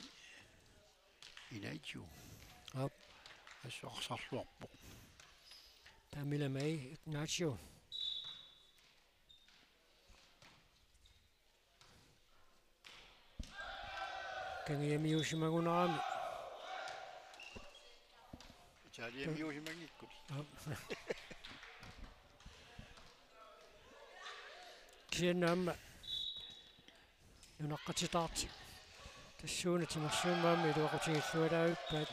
инайтю ап ассоорсарлуарпо тамиламай Ignacio kangiamiusimagunarami Italian miusimangikkut. kiennaamma nunaqqatitaarti tassuuna timersuummaammi iluaqutigiillualaavippaat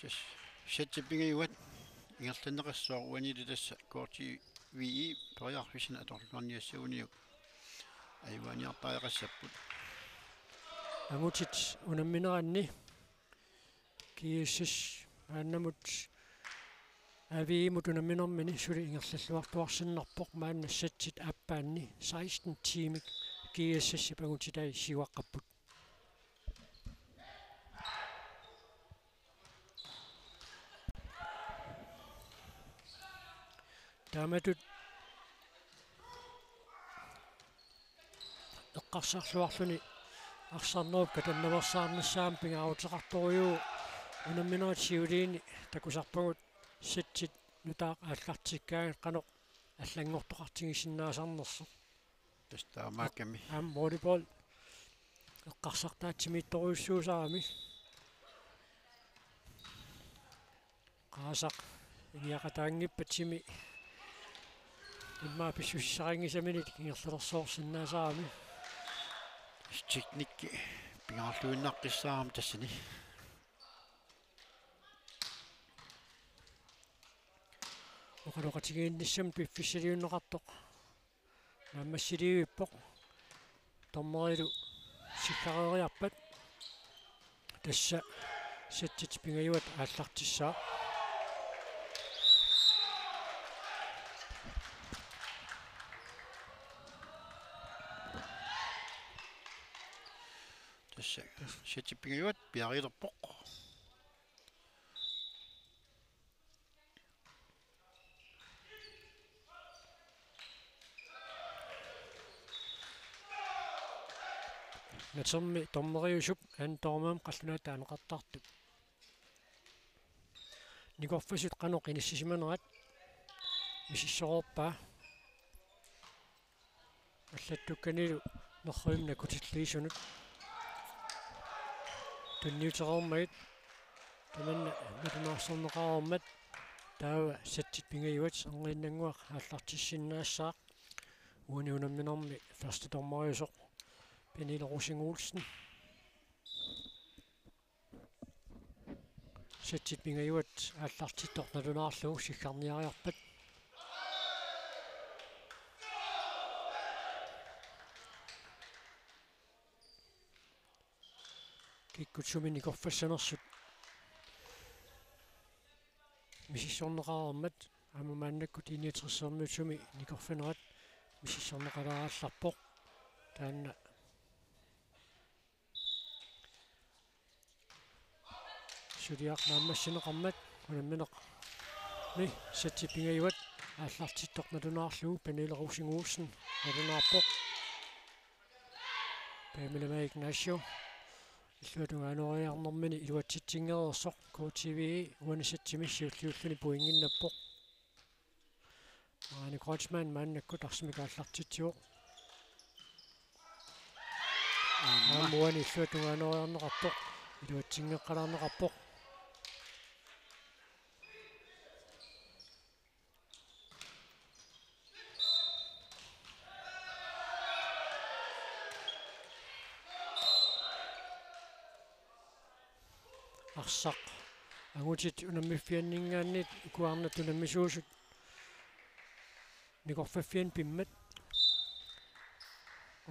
Just setipingiuat ingertanneqassuaruanili tassa koorti VI toriarfisina atorlukarniassaguniuk aivaaniarpaaqassapпут angutit unammineranni kiissas aannamut aviimut unamminermini suli ingerlalluartuarsinnarpoq maanna satsit appaanni 16 tiimik kiissas ipangutitai siuaqqapput taamatut eqqarsarluarluni арсарнеруп катаннаверсаарнассаам пингаарутеқарторюу унамминерит сиулиини такусарпагут сатсит нутаа ааллартиккаага қано аллангортоқартигисиннаасарнерсо тастаамаакками волейбол эққарсартаатсимиитторуйуссуусаарами qaasaq иниақатаангиппатсими имма писсуссарангисаминит ингерлерсоорсиннаасаарами teknikki pingaarluinnaqqissaaram tassani оқалоқатигиинниссам пиффиссалиуннеқартоқ наммассилиуиппоқ томмерилу сиккарериарпат тасса саттит пингаюат ааллартиссаа tassa setipingiuat piarilerpoq натерми томмериусуп антормаам қаллунаата анеқартартут никорфасут қано қинассисиманерат мисиссоорпаа аллаттукканилу нерруимна кутиллиисунут тунниутерормагит таманна матунаарсорнеқарормат таава саттит пингаюат ангииннангуақ ааллартиссиннаассаа униунамминерми ферст томмериусоқ Pernille Rosing Olsen. Satsit pingayuat aallartittornalunaarlugu sikkarniariarpat. Kikkutsumi nikorfassanersut misissorneqarermat amamaannakkut iniatersermutsumi nikorfanerat misissorneqalaarallarpoq taanna suliaq naammassineqarmat unammineq ni satsipingayuat ааллартитторналунаарлугу панилерусингууссан налунаарпоқ памилама игнасио иллуатунгаанориарнэрмини илуатситсингереерсоқ KTV уанисатсимиссиуллиуллуни пуингиннаппоқ маани крочман мааннаккут арсимикааллартитсио аамуани иллуатунгаанориарнеқарпоқ илуатсингеққалаарнеқарпоқ арсақ агутит унаммиффианнингааннит икуарнат унаммисуусут никорфаффиан пиммат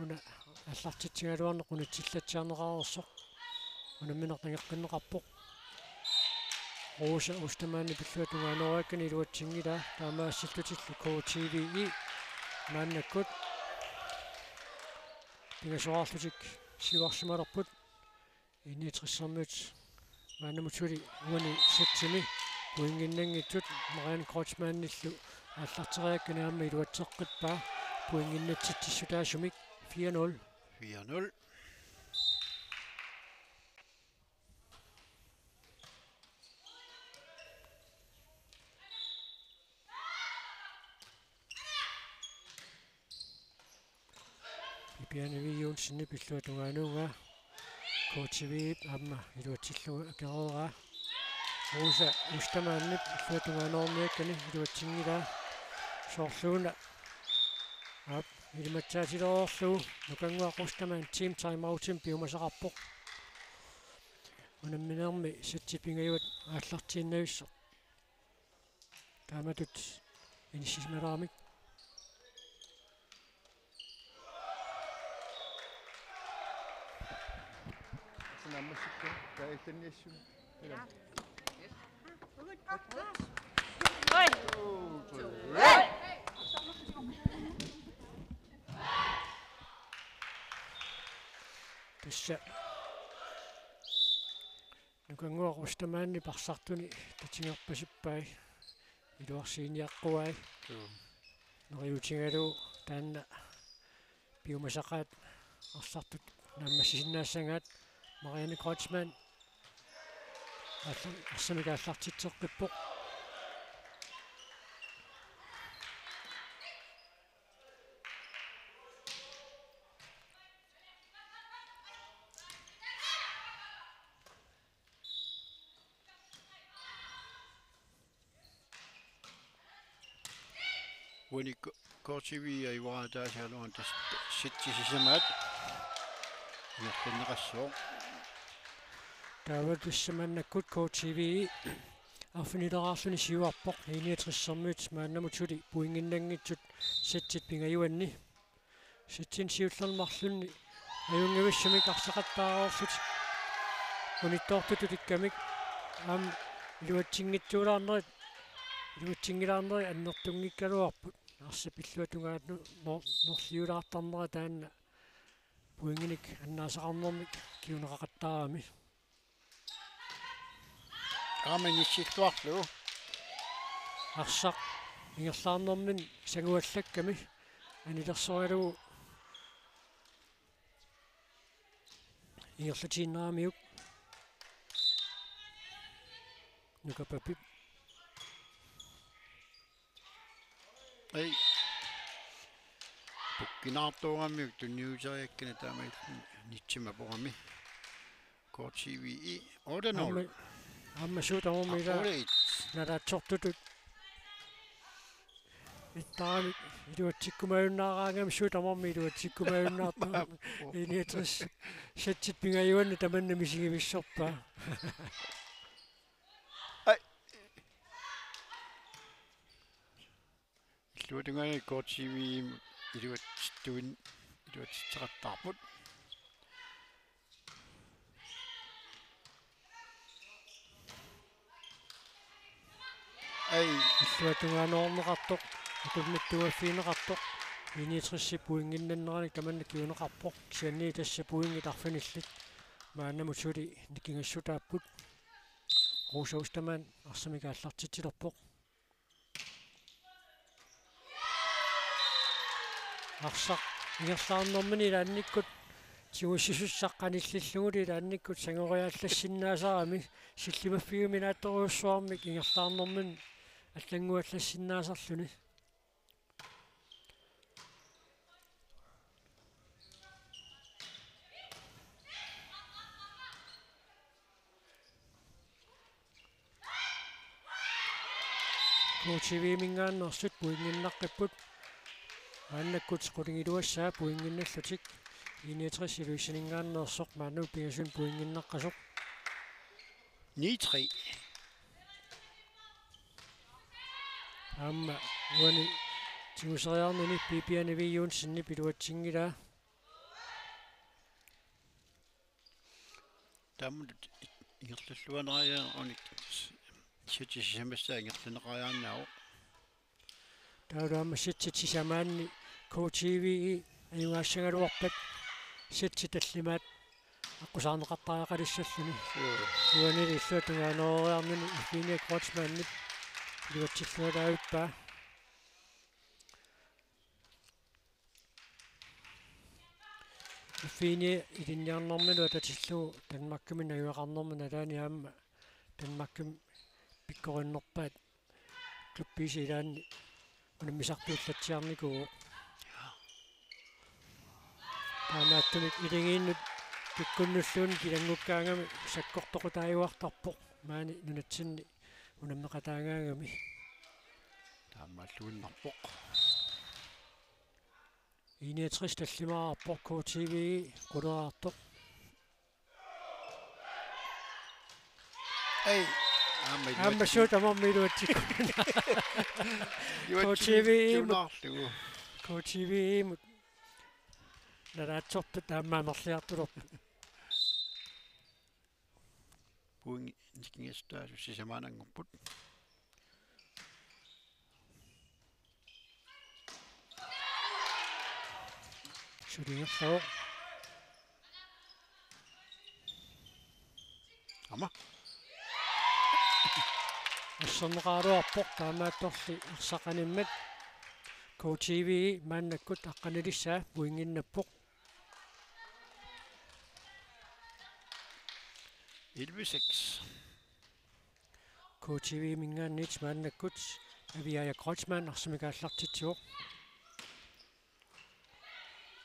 уна аллартитсигалуарнеқ унатсиллатсиарнеқарерсоқ унамминертангеққиннеқарпоқ рууса устамаани пиллуатунгаанориаккани илуатсингила таамаассиллутилли KTV мааннаккут пингасуаарлутик сиварсималерпут инниитриссэрмут маанамутсули уани сатсими пуингиннангитсут мариан крочмаанниллу ааллартериаккани аама илуатсеққиппаа пуингиннатситсутаасумик 4-0 4-0 Pipiani viiunsinni pilluatungaanunga KTV amma iluatsillu akeroora Rosa ustamaanni pilluatungaanoorniakkani iluatsingila soorluuna ap ilmatsaatiloorlu nukanguaqqustamaan team timeoutin piumasaqarpoq unamminermi satsipingayuat aallartiinnavissoq taamatut inissismalaamik Nammasikku taitaniassum. Tässä nukanguaqustamaanni parsartuni tatingerpasippai iluarsiiniaqquai noriutingalu taanna piumasaqaat arsartut naammassisinnaassangaat Marianne Kreutzmann арсамикааллартитсеққиппоқ Wani KTV ei vaataasialuan sitsisisamat. Järtenneqassoo. таавалуссаманнаккут KTV аффинилераарсуни сиуарпоқ иниатрissермит мааннамутули пуингиннангитсут сатсит пингаюанни сатсин сиуллермарлунни аюнгависсамик арсақаттаароорсут униттоортуту тиккамик ам илуатсингитсуулаарнерит илуатсингилаарнери аннертунгиккалуарпут арса пиллуатунгаатну норлиулаартарнера таанна пуингиник аннаасақарнэрмик киунеқақаттаарами Aamenissittuarlu. арсақ ингерлаарнэрмин сангуаллакками анилерсориалугу ингерлатииннарамиук нукапапип Ei. Pukkinaartuurammiuk tunniusariakkina taamait nitsimaporami. KTV ordanol. Amma suutamumila nalaatsortutut ittaramik iluatsikkumayunnaaraangam suutamormi iluatsikkumayunnaartu iniatris satsit pingajuanni tamanna misigivissorpaa Illuutungani KTV iluatsittuin iluatsitseqattaarput. Ei иллуатунгаануорнеқартоқ акулматтуаффиинеқартоқ иниатрисси пуингиннаннерани таманна киунеқарпоқ кисианни тасса пуингитарфаниллит мааннамутули никингассутааппут руусаустамаан арсамикааллартитилерпоқ арсақ ингерлаарнэрмини лаанниккут тигуссисуссаққаниллиллугули лаанниккут сангориааллассиннаасарами силлимаффигуминаатторуйуссуармик ингерлаарнэрмин аллангуаллассиннаасарлүни KTV мингааннэрсут пуингиннаққиппут ааннаккут qulingилуассаа пуингинналлутик иниатрис илуиссанингааннерсоқ маануу пиасун пуингиннаққасоқ 9-3. Amma uani timusariarnuni pipiani viiunsinni piluatsingilaa Tammut ingerlulluaneraja onik sitisisamassa ingerluneqariaannau. taulaama sitsitsisamaanni KTV ayungaassagaluarpat sitsitallimaat аққусаарнеқартариақалиссаллуни уанили иллуатунгаанериарнуни Marianne Kreutzmann piluatsillуалаавиппаа Fine ilinniarnermilu tatilluu Danmarkkumin ajuaqarnermin alaani aamma Danmarkkum pikkorinnerpaat klubbiisi ilaanni unammisartuullatsiarnikugu таамааттумик илигииннут пиккуннуллуун килангуккаангами саккортоқутааюартарпоқ маани нунатсинни унаммеқатаагаагами таамааллуиннарпоқ 61 таллимаарпоқ KTV qulaartoq эй аммасуут амармилуатсикку KTV юнарлугу KTV мут нараатсорпу таамаамерлиартулоқ буин никингестаасу сисамаанангорпут сулингерлоо ама ассернеқаалуарпоқ таамаатторли ерсақаниммат KTV мааннаккут аққаналиссаа буингиннаппоқ 11-6 KTV мингааннит мааннаккут авиая Кройцман арсимикааллартитсуоқ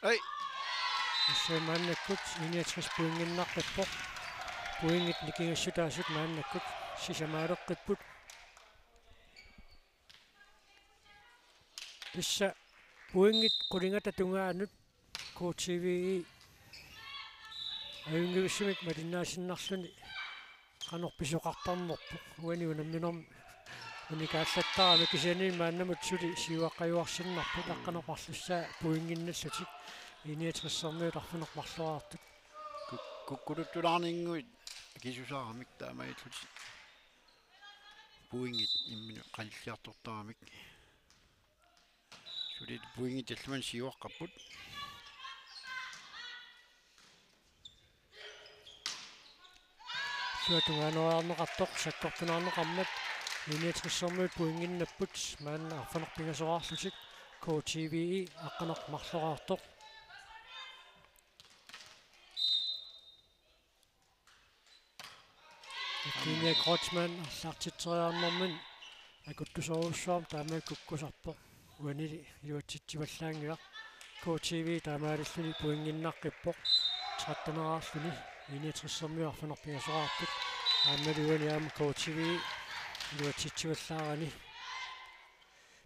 эй ассаамааннаккут 61 буингиннарпаппоқ буингит никингассутаасут мааннаккут сисамаалеққиппут тисса буингит қулингата тунгаанут KTV аюнгивиссимик малиннаасиннарлуни канорписоқартарнерпоқ уани унамминерм уникааллаттарами кисианин мааннамут сули сиуаққаюарсиннарпут аққанеқарлуссаа буингиннассатик 69 тарфинеқмарлуаартут куккулуттулаарнингуит кисусаарамик таамаитлути буингит иммину қалиллиартортарамик сулит буингит таллуман сиуаққаппут суатунгаануаарнеқартоқ саккортунаарнеқармат 69 буингиннаппут маанна арфанерпингасораарлутик KTV аққанеқмарлуаартоқ Kinia Kreutzmann арлаартитсериарнэрмин акуттусоруссуарм таамаа куккусарпоқ уанили илуатситсиваллаангила KTV таамааллуни пуингиннаққиппоқ 13-нераарлуни 69 арфанерпингасораартут аамалуани аама KTV илуатситсиваллаарани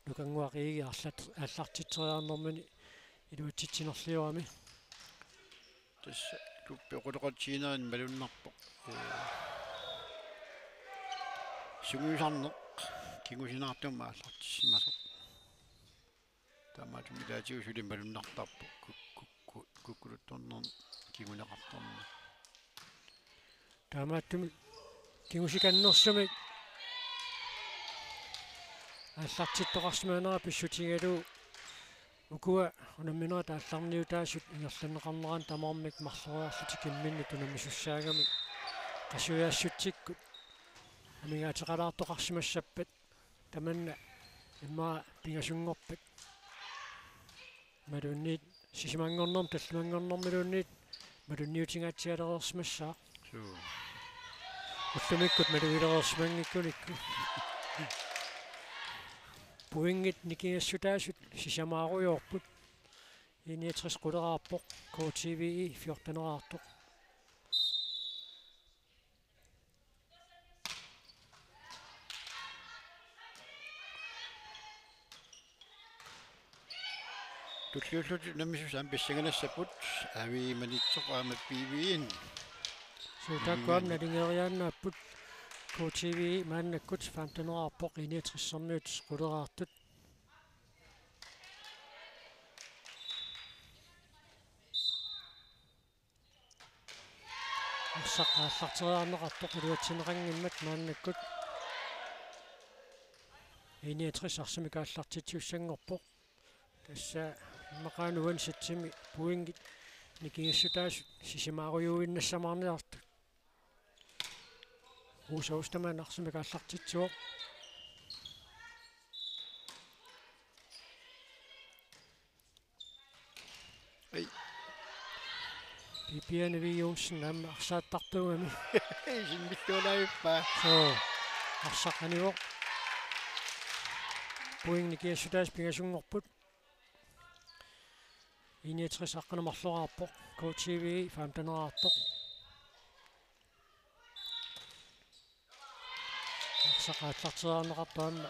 нукангуақиги аллартитсериарнэрмини илуатситсинерлиуами тас куппеқулеқатсиинерин малуннарпоқ сугуисарнеқ кигусинаартумма аллартиссимасоқ таамаатумилаатигу сулим малуннартарпоқ куккулутторнер кигунеқарторнер таамааттуми кигусиканнерсумик аллартиттоқарсимаанера писсутигалу укуа унамминера таалларниутаасут ингерланеқарнеран тамаармик марлуаарлути кимминни тунаммисуссаагами qasuyassutsikku амингаатеқалаартоқарсимассаппат таманна имма пингасунгорпат малунниит сисимангорнерм таллумангорнэрмилуунниит малунниутингаатсиалерерсимассаа уллумиккут малуилерерсимангиккуникку буингит никиассутаасут сисамааруйорпут 61 quleraarpoq KTV 14-нераартоқ Tutlullut namisusan pissanganassapput aviimanitsoqaamat piiviin суутаккуам налингериааннааппут KTV мааннаккут 15-нераарpoq 61-сэрнуут quleraartut арсаққааллартериарнеқартоқ илуатсинеқангиммат мааннаккут 61 арсимикааллартитсуссангорпоқ тасса мақаануан сатсими пуингит никингиссутаасут сисимааруйуиннассамаарниарту уусаустамаан арсимикааллартитсуоқ эй пипиана виуусн намма арсааттартугами симмиттуулаиппа соо арсақаниоқ пуинг никингиссутаас пингасунгорпут 61 аққанамарлуарпоқ KTV 15-артоқ арсақааллартиарнеқартаама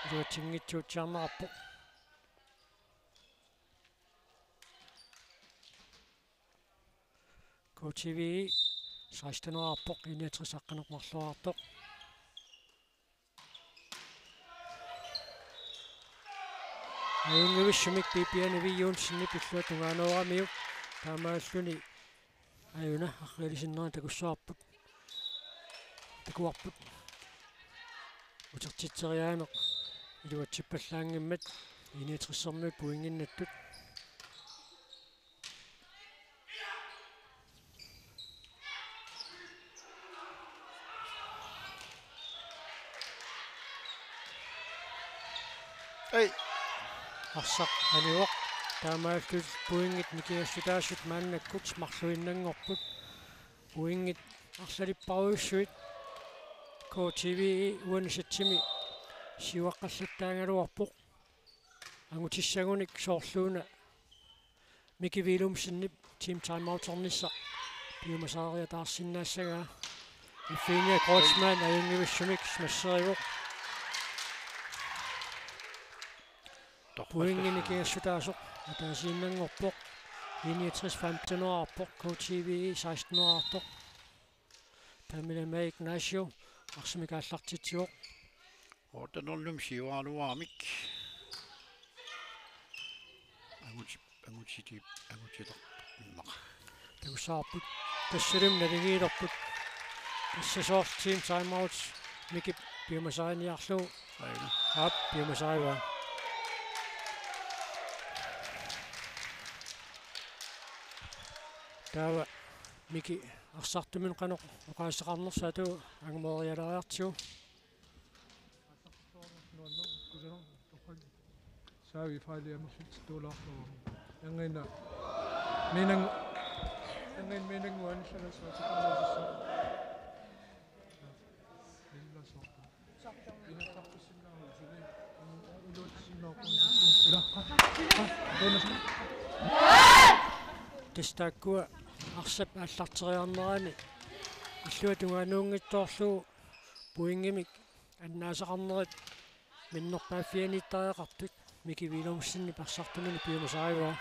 илуатингитсуутсиарнераппоқ KTV 16-артоқ 61 аққанамарлуартоқ аюнгивиссумик пипиани виюунсинни пиллуа тунгааноорамиук таамааллуни аюна аррилисиннера такуссаарпут такуарпут утертитсериаанеқ илуатсиппаллаангиммат инитрissермик пуингиннаттут Эй арсақ аниуақ таамааллут пуингит никиассутаасут мааннаккут марлуиннангорпут пуингит арлалиппаруйуссуит KTV уанисатсими сиуаққаллаттаангалуарпоқ ангутиссагуник соорлууна микивилумсиннип тим таймаутернисса пиумасаариа таарсиннаассагаа ифиния Кройцман аюнгивиссумик смассеривоқ пуингини киассутаасоқ атаасииннангорпоқ 61-15-аарпоқ KTV 16-артоқ тамилама Игнасио арсимикааллартитсиоқ Ortanorlum siualuamik. Angutiti maq. тагусаарпут тассалум налигиилерпут тассасоор тим таймаут микип пиумасааниарлу Aina. ап пиумасаава тава мики арсартумин канеқ оқаассақарнерсаату ангамориалариартиу Saavi faaliammersit tuulaarlugu angina minanguan salassaatiqaluussa illassorpa inattarpissinnaruusuli uluutissinnaaqqunnaa ilaqqa toonasma тестааккуа арсап ааллартериарнерани иллуа тунгааnuunngittoorlugu puingimik аннаасақарнерит миннерпааффианиттариақартут микивилумсинни парсартумини пиумасаариваа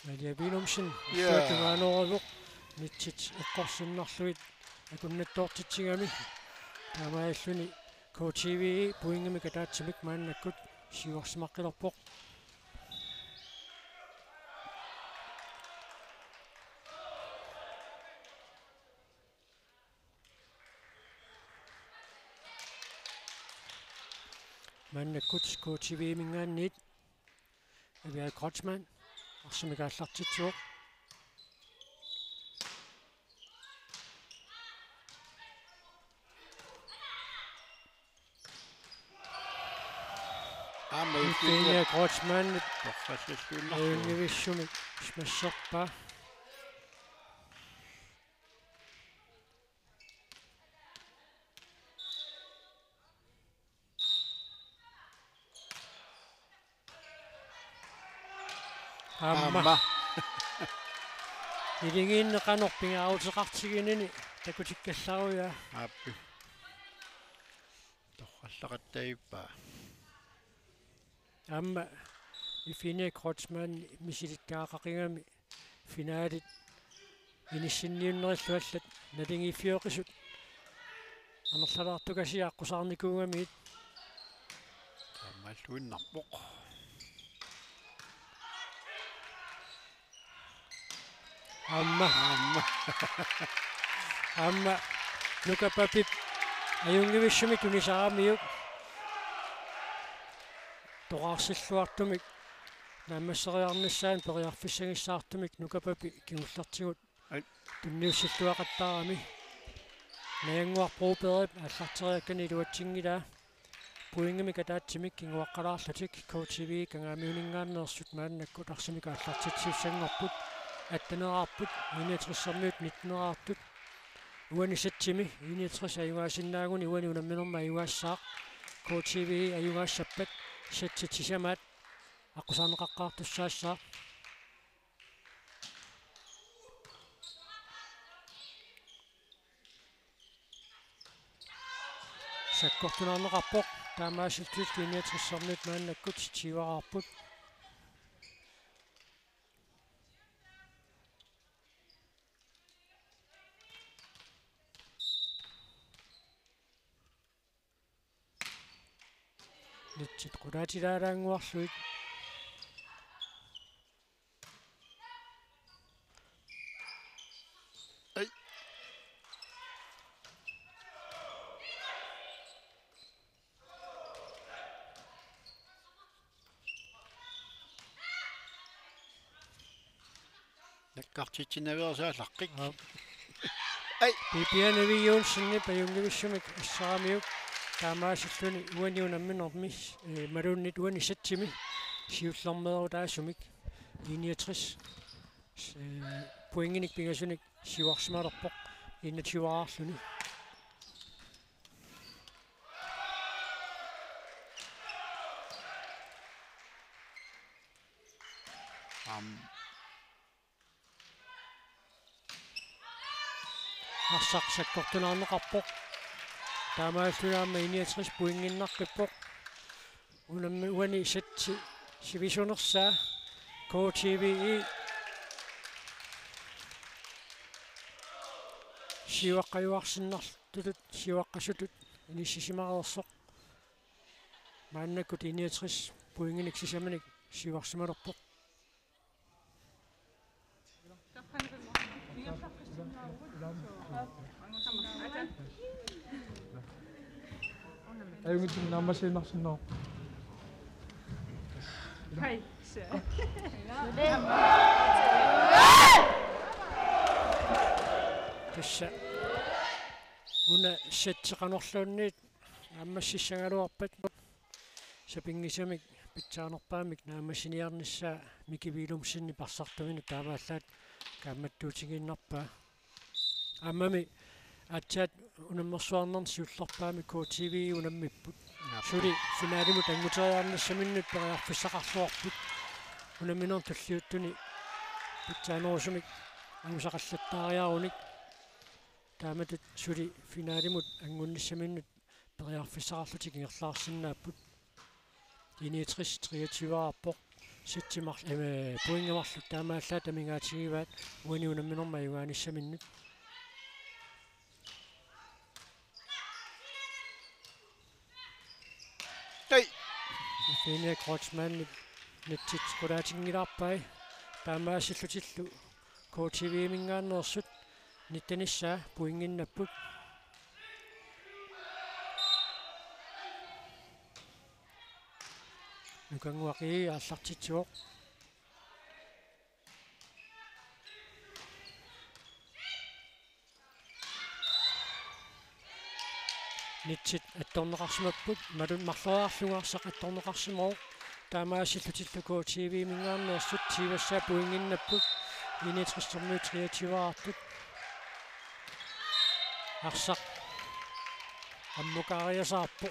малиавилумсин иллуа тунгаанооралуқ нитсит эққорсиннарлуит акуннаттоортитсигами таамааллуни KTV puingimi катаатсимик мааннаккут сиуарсимаққилерпоқ мааннаккут KTV мингаанниит авиа Кройцман арсимикааллартитсуоқ ифиния Кройцман аюнгивиссумик смассерпа амма илингииннеқанорпингаарутеқартигинини такутиккалларуя Appi. Torrallaqattaippa. амма ифиния Кройцман мисиликкаақақингами финалит иниссинниуннериллуаллат налингиффиоқисут анерлалаартукасиааққусаарникуугамиит Tammalluinnarpoq. амма нукапапип аюнгивиссуми тунисарамиук тоқарсиллуартумик наммассериарниссаан периарфиссагиссаартумик нукапапи кигуллартигут тунниуссиллуақаттаарами наянгуарпрууперип аллартериаккани илуатсингилаа пуингими катаатсимик кингуаққалаарлутик KTV кангаамиунингааннерсут мааннаккут арсимика аллартитсиуссангорпут аттанераарпут миниатрissермиут 19-аартут uani settimi 61 ayugaasinnaagun uani unamminorma ayugaassaaq KTV ayugaassappat settittisamaat aqusaarneqaqqaartussaassaa sakkortunaarneqarpoq taamaasiltuut 64 maannakkut tiivarаарput nitsit qulaatilaalaanguarluit Ai. Nakkartitinaversaallaqik. Ai. pipianaviuunsinni pajungivissumik assaramiuk taamaasilluni uaniunamminormis maluunnit uani sattimi siullermeerutaasumik 69 poinginik pingasunik siuarsimalerpoq 21-aarluni арсарсаккортунаарнеқарпоқ таамааллунаама 69 пуингиннаркиппоқ унамми уани сатти сивисунерсаа KTVE сиуаққаюарсиннартутут сиуаққасутут иниссисимареерсоқ мааннаккут 69 пуингиник сисаманик сиуарсималерпоқ Ayungitsin naamasiinarsinnoo. Hej. тасса уна сатсеқанерлуунниит аммассиссагалуарпат сапингисамик питсаанерпаамик наамассиниарниссаа микивилумсинни парсартумини таавааллаат каамматтуутигиннарпаа аммами атсаат унаммерсуарнерни сиуллерпаами KTV унаммиппут сули финалимут ангутериарнассаминнут периарфиссақарлуарпут унаминер таллиуттуни питсаанерусумик ангусақаллаттаариаруник тааматут сули финалимут ангунниссаминнут периарфиссақарлутик ингерлаарсиннааппут 69-23 ситсимар пуингамарлут таамааллаа тамингаатигиваат уани унамминерма югааниссаминнут Ai. Финиа крочман нитсит скулаатингилаарпай таамаасиллутиллу KTV мингааннерсут ниттаниссаа пуингиннаппут нукангуақи ааллартитсуоқ нитсит атторнеқарсимаппут малун марлераарлугаарсақ атторнеқарсимоо таамаасиллутиллу KTV мингааннерсут тивассаа пуингиннаппут 63-23 арсақ аммукаариасаарпу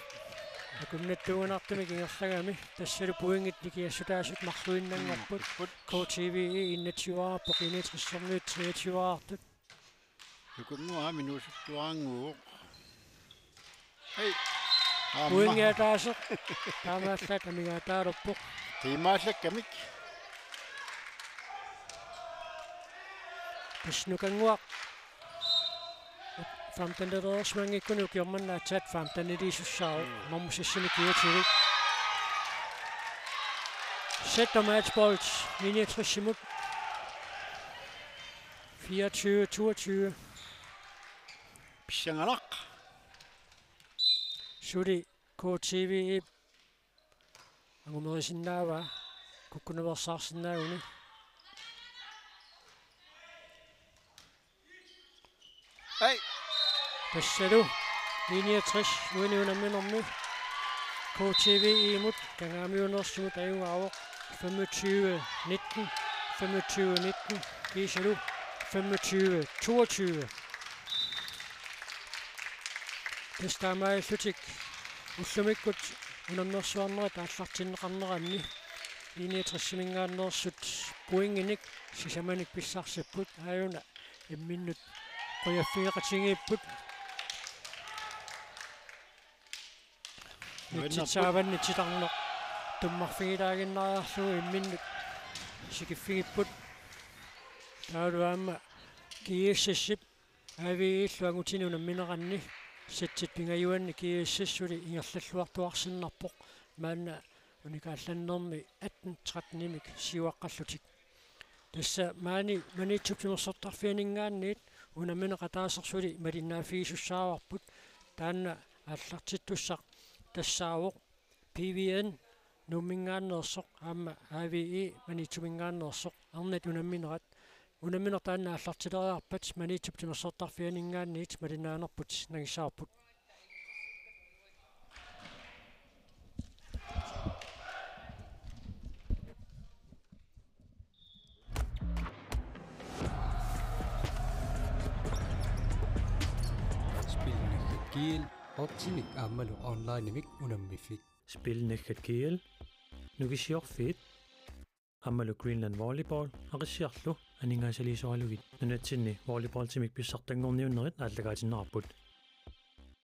акуннаттуунартуми кинерлагами тассалу пуингит никиассутаасут марлуиннангорпут KTV 61-63 Nukunguа минусуттуаангуу. Ai. пуингиатаасеқ таамааллаат амигаатаалерпоқ Тимааллаккамик. писнукангуақ фамтандерерсмангиккуну киорманнаатсаат фамтанилисуссаару маммусассими киативик Set og matchbolds, miniatryssimut 24-22. Pissangalaq. Suli KTV angumerisinnaava kukkunaversaarsinnaaguni Hey. Passalu 69 uiniunamminormi KTV imut kangaamiunersimut ajuaavoq 25-19 25-19 Gisalu 25-22 тестаамааллутик уллумиккут унамнерсуарнерат ааллартиннеқарнеранни линиатриссимингааннерсут пуингиник сисаманик писсарсиппут ааюна имминнут қуяффиеқатигииппут нитсааванни титарнеқ туммарфигилаагиннариарлугу имминнут сикиффигиппут таалуаама кииссиссип авииллуангутинуна минеранни сатсит пингаюанни кииссиссули ингерллуартуарсиннарпоқ маанна уникаалланнерми 18-13-нимик сиуаққаллутик тасса маани манитсуптимерсортарфианингаанниит унаминеқатаасерсули малиннаафигисуссааварпут таанна ааллартиттуссақ тассаавоқ PVN нуммингааннерсоқ аама AVI манитсумингааннерсоқ арнат унамминерат унамминертаанна ааллартилериарпат манитсуптимерсортарфианингаанниит малиннаанерпут нагиссаарпут Kiel optimik aammalu online-imik unammiffik. Spilnekkat kiel nukisiorfit аммалу Greenland volleyball ақиссиарлу анингаасалисуалугит нунатсинни volleyball тимик писсартангорниуннерит ааллагаатиннарпут